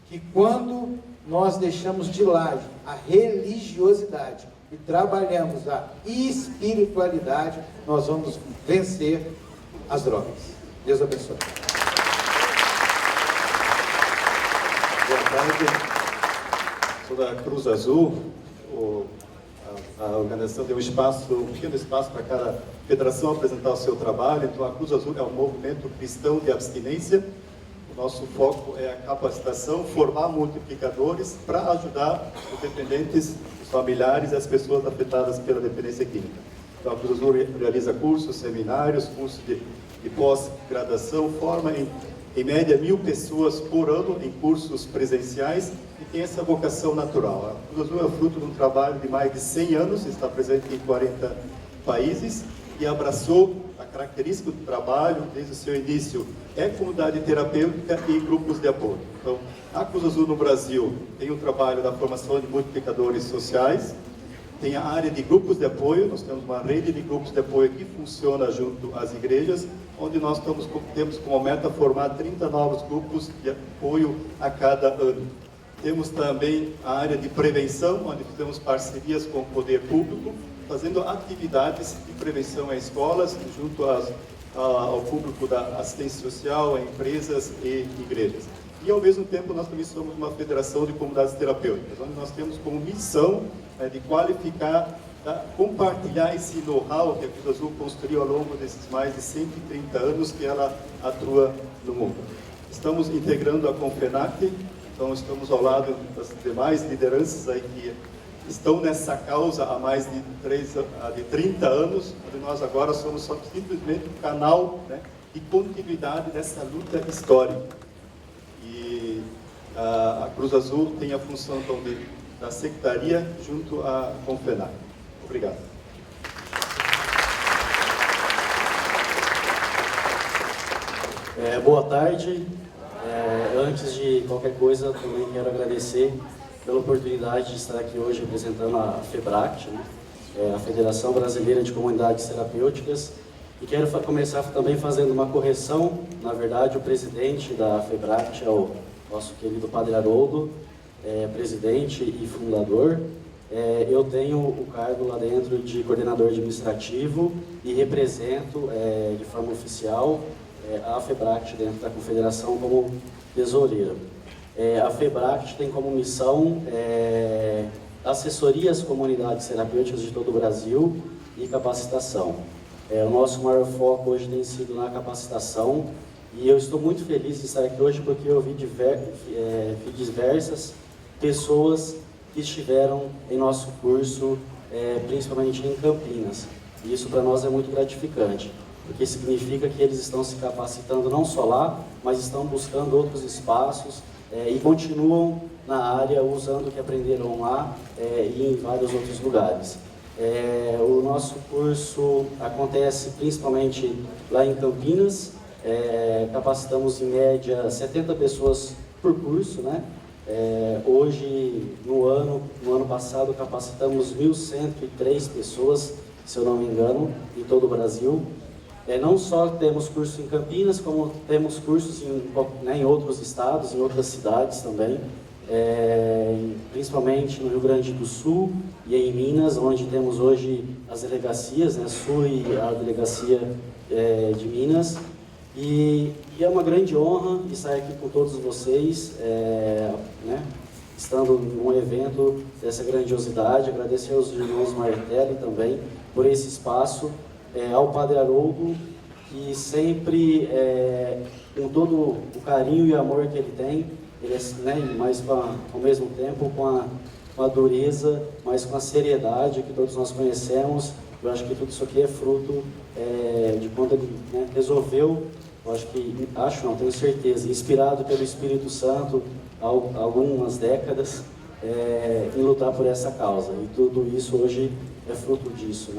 que quando nós deixamos de lado a religiosidade e trabalhamos a espiritualidade, nós vamos vencer as drogas. Deus abençoe. Boa tarde. Sou da Cruz Azul. A organização deu um pequeno espaço para cada federação apresentar o seu trabalho. Então, a Cruz Azul é um movimento cristão de abstinência. O nosso foco é a capacitação, formar multiplicadores para ajudar os dependentes, os familiares e as pessoas afetadas pela dependência química. Então, a Cruz Azul realiza cursos, seminários, cursos de pós-graduação, forma em média 1.000 pessoas por ano em cursos presenciais e tem essa vocação natural. A Cruz Azul é fruto de um trabalho de mais de 100 anos, está presente em 40 países e abraçou a característica do trabalho desde o seu início, é comunidade terapêutica e grupos de apoio. Então, a Cruz Azul no Brasil tem o trabalho da formação de multiplicadores sociais, tem a área de grupos de apoio, nós temos uma rede de grupos de apoio que funciona junto às igrejas, onde nós temos como meta formar 30 novos grupos de apoio a cada ano. Temos também a área de prevenção, onde fizemos parcerias com o poder público, fazendo atividades de prevenção em escolas, junto ao público da assistência social, a empresas e igrejas. E, ao mesmo tempo, nós também somos uma federação de comunidades terapêuticas, onde nós temos como missão de qualificar, compartilhar esse know-how que a Cruz Azul construiu ao longo desses mais de 130 anos que ela atua no mundo. Estamos integrando a Confenac, então estamos ao lado das demais lideranças aí que estão nessa causa há mais de 30 anos, onde nós agora somos simplesmente um canal, de continuidade dessa luta histórica. E a Cruz Azul tem a função então, da secretaria junto à Confenac. Obrigado. Boa tarde. Antes de qualquer coisa, também quero agradecer pela oportunidade de estar aqui hoje representando a FEBRACT, a Federação Brasileira de Comunidades Terapêuticas, e quero começar também fazendo uma correção. Na verdade, o presidente da FEBRACT é o nosso querido Padre Haroldo, presidente e fundador. Eu tenho o cargo lá dentro de coordenador administrativo e represento de forma oficial a FEBRACT dentro da Confederação como tesoureira. A FEBRACT tem como missão assessoria às comunidades terapêuticas de todo o Brasil e capacitação. O nosso maior foco hoje tem sido na capacitação e eu estou muito feliz de estar aqui hoje porque eu vi diversas pessoas que estiveram em nosso curso, principalmente em Campinas. E isso para nós é muito gratificante, porque significa que eles estão se capacitando não só lá, mas estão buscando outros espaços e continuam na área usando o que aprenderam lá e em vários outros lugares. O nosso curso acontece principalmente lá em Campinas, capacitamos em média 70 pessoas por curso, hoje, no ano passado, capacitamos 1.103 pessoas, se eu não me engano, em todo o Brasil. Não só temos cursos em Campinas, como temos cursos em outros estados, em outras cidades também, principalmente no Rio Grande do Sul e em Minas, onde temos hoje as delegacias, Sul e a delegacia de Minas. E é uma grande honra estar aqui com todos vocês, estando num evento dessa grandiosidade. Agradecer aos irmãos Martelli também por esse espaço, ao Padre Haroldo, que sempre, com todo o carinho e amor que ele tem, mas ao mesmo tempo com a dureza, mas com a seriedade que todos nós conhecemos. Eu acho que tudo isso aqui é fruto de quando ele resolveu, tenho certeza, inspirado pelo Espírito Santo há algumas décadas, em lutar por essa causa. E tudo isso hoje é fruto disso,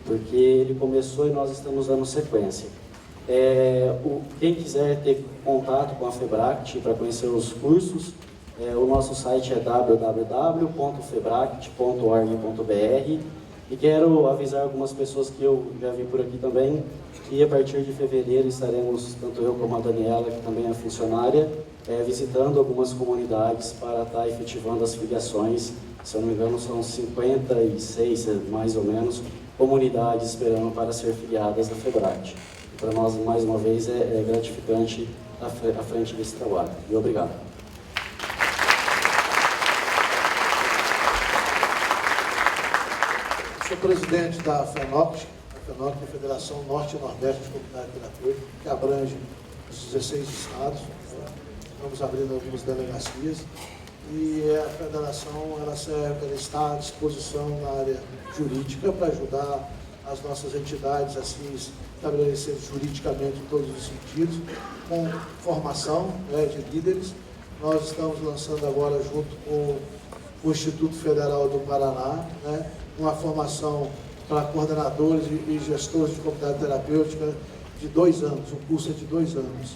porque ele começou e nós estamos dando sequência. Quem quiser ter contato com a FEBRACT para conhecer os cursos, o nosso site é www.febract.org.br. E quero avisar algumas pessoas que eu já vi por aqui também, que a partir de fevereiro estaremos, tanto eu como a Daniela, que também é funcionária, visitando algumas comunidades para estar efetivando as filiações. Se eu não me engano, são 56, mais ou menos, comunidades esperando para ser filiadas da FEBRAT. Para nós, mais uma vez, é gratificante à frente desse trabalho. E obrigado. Sou presidente da FENOCT, a FENOCT é a Federação Norte e Nordeste de Comunidade Terapêutica, que abrange os 16 estados. Estamos abrindo algumas delegacias e a federação ela está à disposição na área jurídica para ajudar as nossas entidades a se estabelecer juridicamente em todos os sentidos, com formação de líderes. Nós estamos lançando agora, junto com o Instituto Federal do Paraná, uma formação para coordenadores e gestores de comunidade terapêutica de 2 anos, o curso é de 2 anos,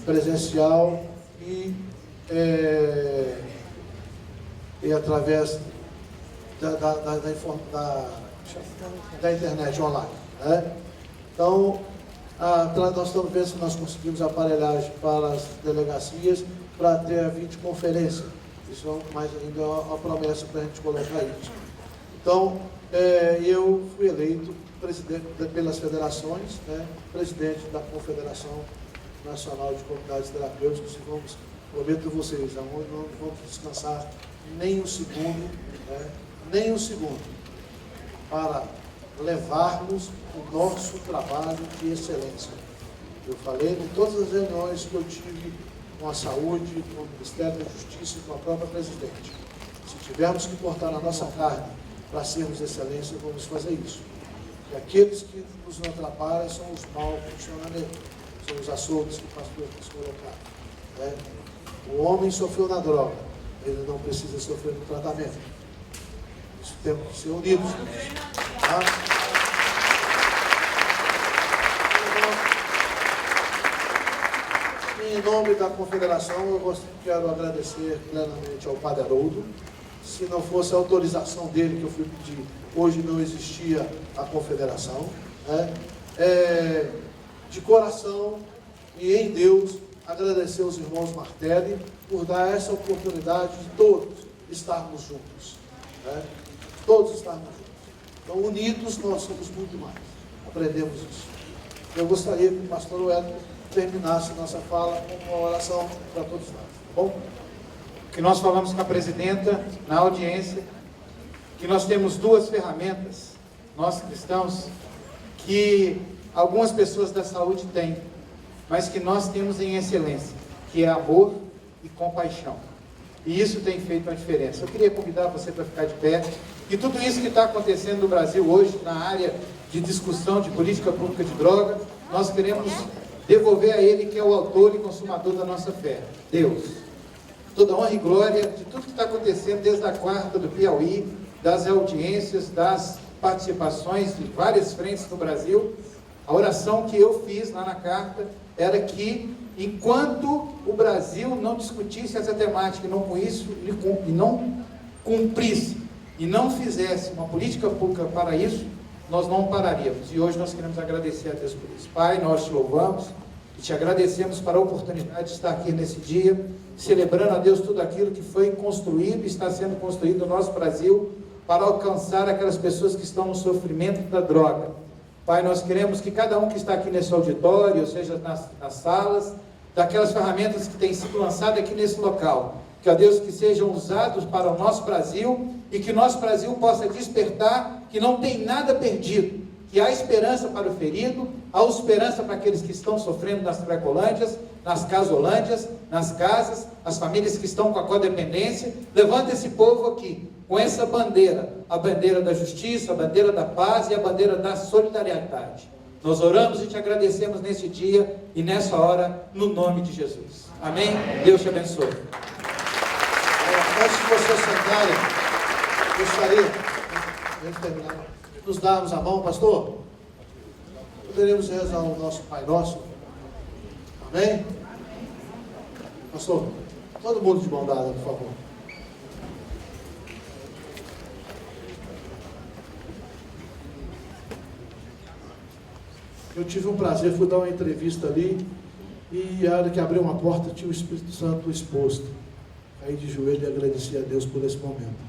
presencial e através da internet online. Então, nós estamos vendo se nós conseguimos aparelhagem para as delegacias para ter a videoconferência. Isso é mais ainda uma promessa para a gente colocar isso. Então, eu fui eleito presidente pelas federações, presidente da Confederação Nacional de Comunidades Terapêuticas, e prometo a vocês, não vamos descansar nem um segundo, para levarmos o nosso trabalho de excelência. Eu falei em todas as reuniões que eu tive com a saúde, com o Ministério da Justiça e com a própria presidente. Se tivermos que cortar a nossa carne para sermos excelência, vamos fazer isso. E aqueles que nos atrapalham são os mal funcionamentos, são os açougues que o pastor quis colocar. O homem sofreu na droga, ele não precisa sofrer no tratamento. Isso temos que ser unidos. Tá? Em nome da Confederação, eu quero agradecer plenamente ao Padre Haroldo. Se não fosse a autorização dele que eu fui pedir, hoje não existia a Confederação. De coração e em Deus, agradecer aos irmãos Martelli por dar essa oportunidade de todos estarmos juntos. Todos estarmos juntos. Então, unidos, nós somos muito mais. Aprendemos isso. Eu gostaria que o pastor Wellington terminasse nossa fala com uma oração para todos nós. Tá bom? Que nós falamos com a presidenta na audiência, que nós temos 2 ferramentas, nós cristãos, que algumas pessoas da saúde têm, mas que nós temos em excelência, que é amor e compaixão. E isso tem feito uma diferença. Eu queria convidar você para ficar de pé. E tudo isso que está acontecendo no Brasil hoje, na área de discussão de política pública de droga, nós queremos devolver a Ele, que é o autor e consumador da nossa fé, Deus. Toda honra e glória de tudo que está acontecendo desde a quarta do Piauí, das audiências, das participações de várias frentes no Brasil. A oração que eu fiz lá na carta era que, enquanto o Brasil não discutisse essa temática e não cumprisse e não fizesse uma política pública para isso, nós não pararíamos. E hoje nós queremos agradecer a Deus por isso. Pai, nós te louvamos e te agradecemos para a oportunidade de estar aqui nesse dia, celebrando a Deus tudo aquilo que foi construído e está sendo construído no nosso Brasil para alcançar aquelas pessoas que estão no sofrimento da droga. Pai, nós queremos que cada um que está aqui nesse auditório, ou seja, nas salas, daquelas ferramentas que têm sido lançadas aqui nesse local, que, ó Deus, que sejam usados para o nosso Brasil e que nosso Brasil possa despertar que não tem nada perdido, que há esperança para o ferido, há esperança para aqueles que estão sofrendo nas Cracolândias, nas Casolândias, nas casas, as famílias que estão com a codependência. Levanta esse povo aqui, com essa bandeira, a bandeira da justiça, a bandeira da paz e a bandeira da solidariedade. Nós oramos e te agradecemos nesse dia e nessa hora, no nome de Jesus. Amém? Deus te abençoe. Antes de vocês sentarem, gostaria de terminar, nos darmos a mão, pastor? Poderíamos rezar o nosso Pai Nosso? Amém? Pastor, todo mundo de mão dada, por favor. Eu tive um prazer, fui dar uma entrevista ali, E a hora que abriu uma porta, tinha o Espírito Santo exposto. Caí de joelho e agradeci a Deus por esse momento.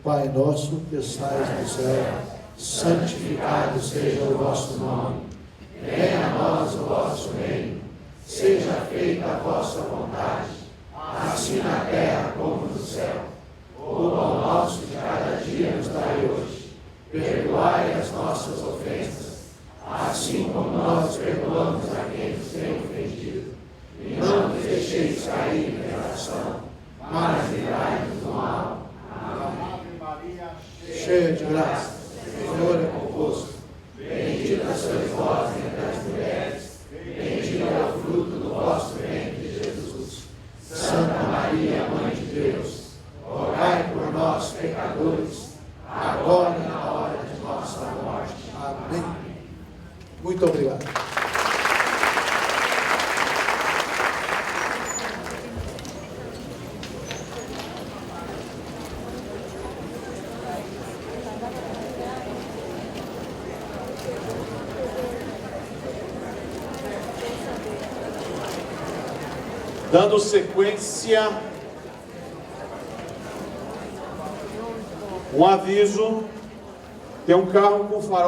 Pai nosso que estais no céu, santificado seja o vosso nome. Venha a nós o vosso reino. Seja feita a vossa vontade, assim na terra como no céu. O pão nosso de cada dia nos dai hoje. Perdoai as nossas ofensas, assim como nós perdoamos a quem nos tem ofendido. E não nos deixeis cair em tentação, mas livrai-nos do mal. Amém. Cheia de graça, o Senhor é convosco. Bendita sois vós entre as mulheres, bendito é o fruto do vosso ventre, Jesus. Santa Maria, Mãe de Deus, rogai por nós, pecadores, agora e na hora de nossa morte. Amém. Muito obrigado. Dando sequência, um aviso, tem um carro com farol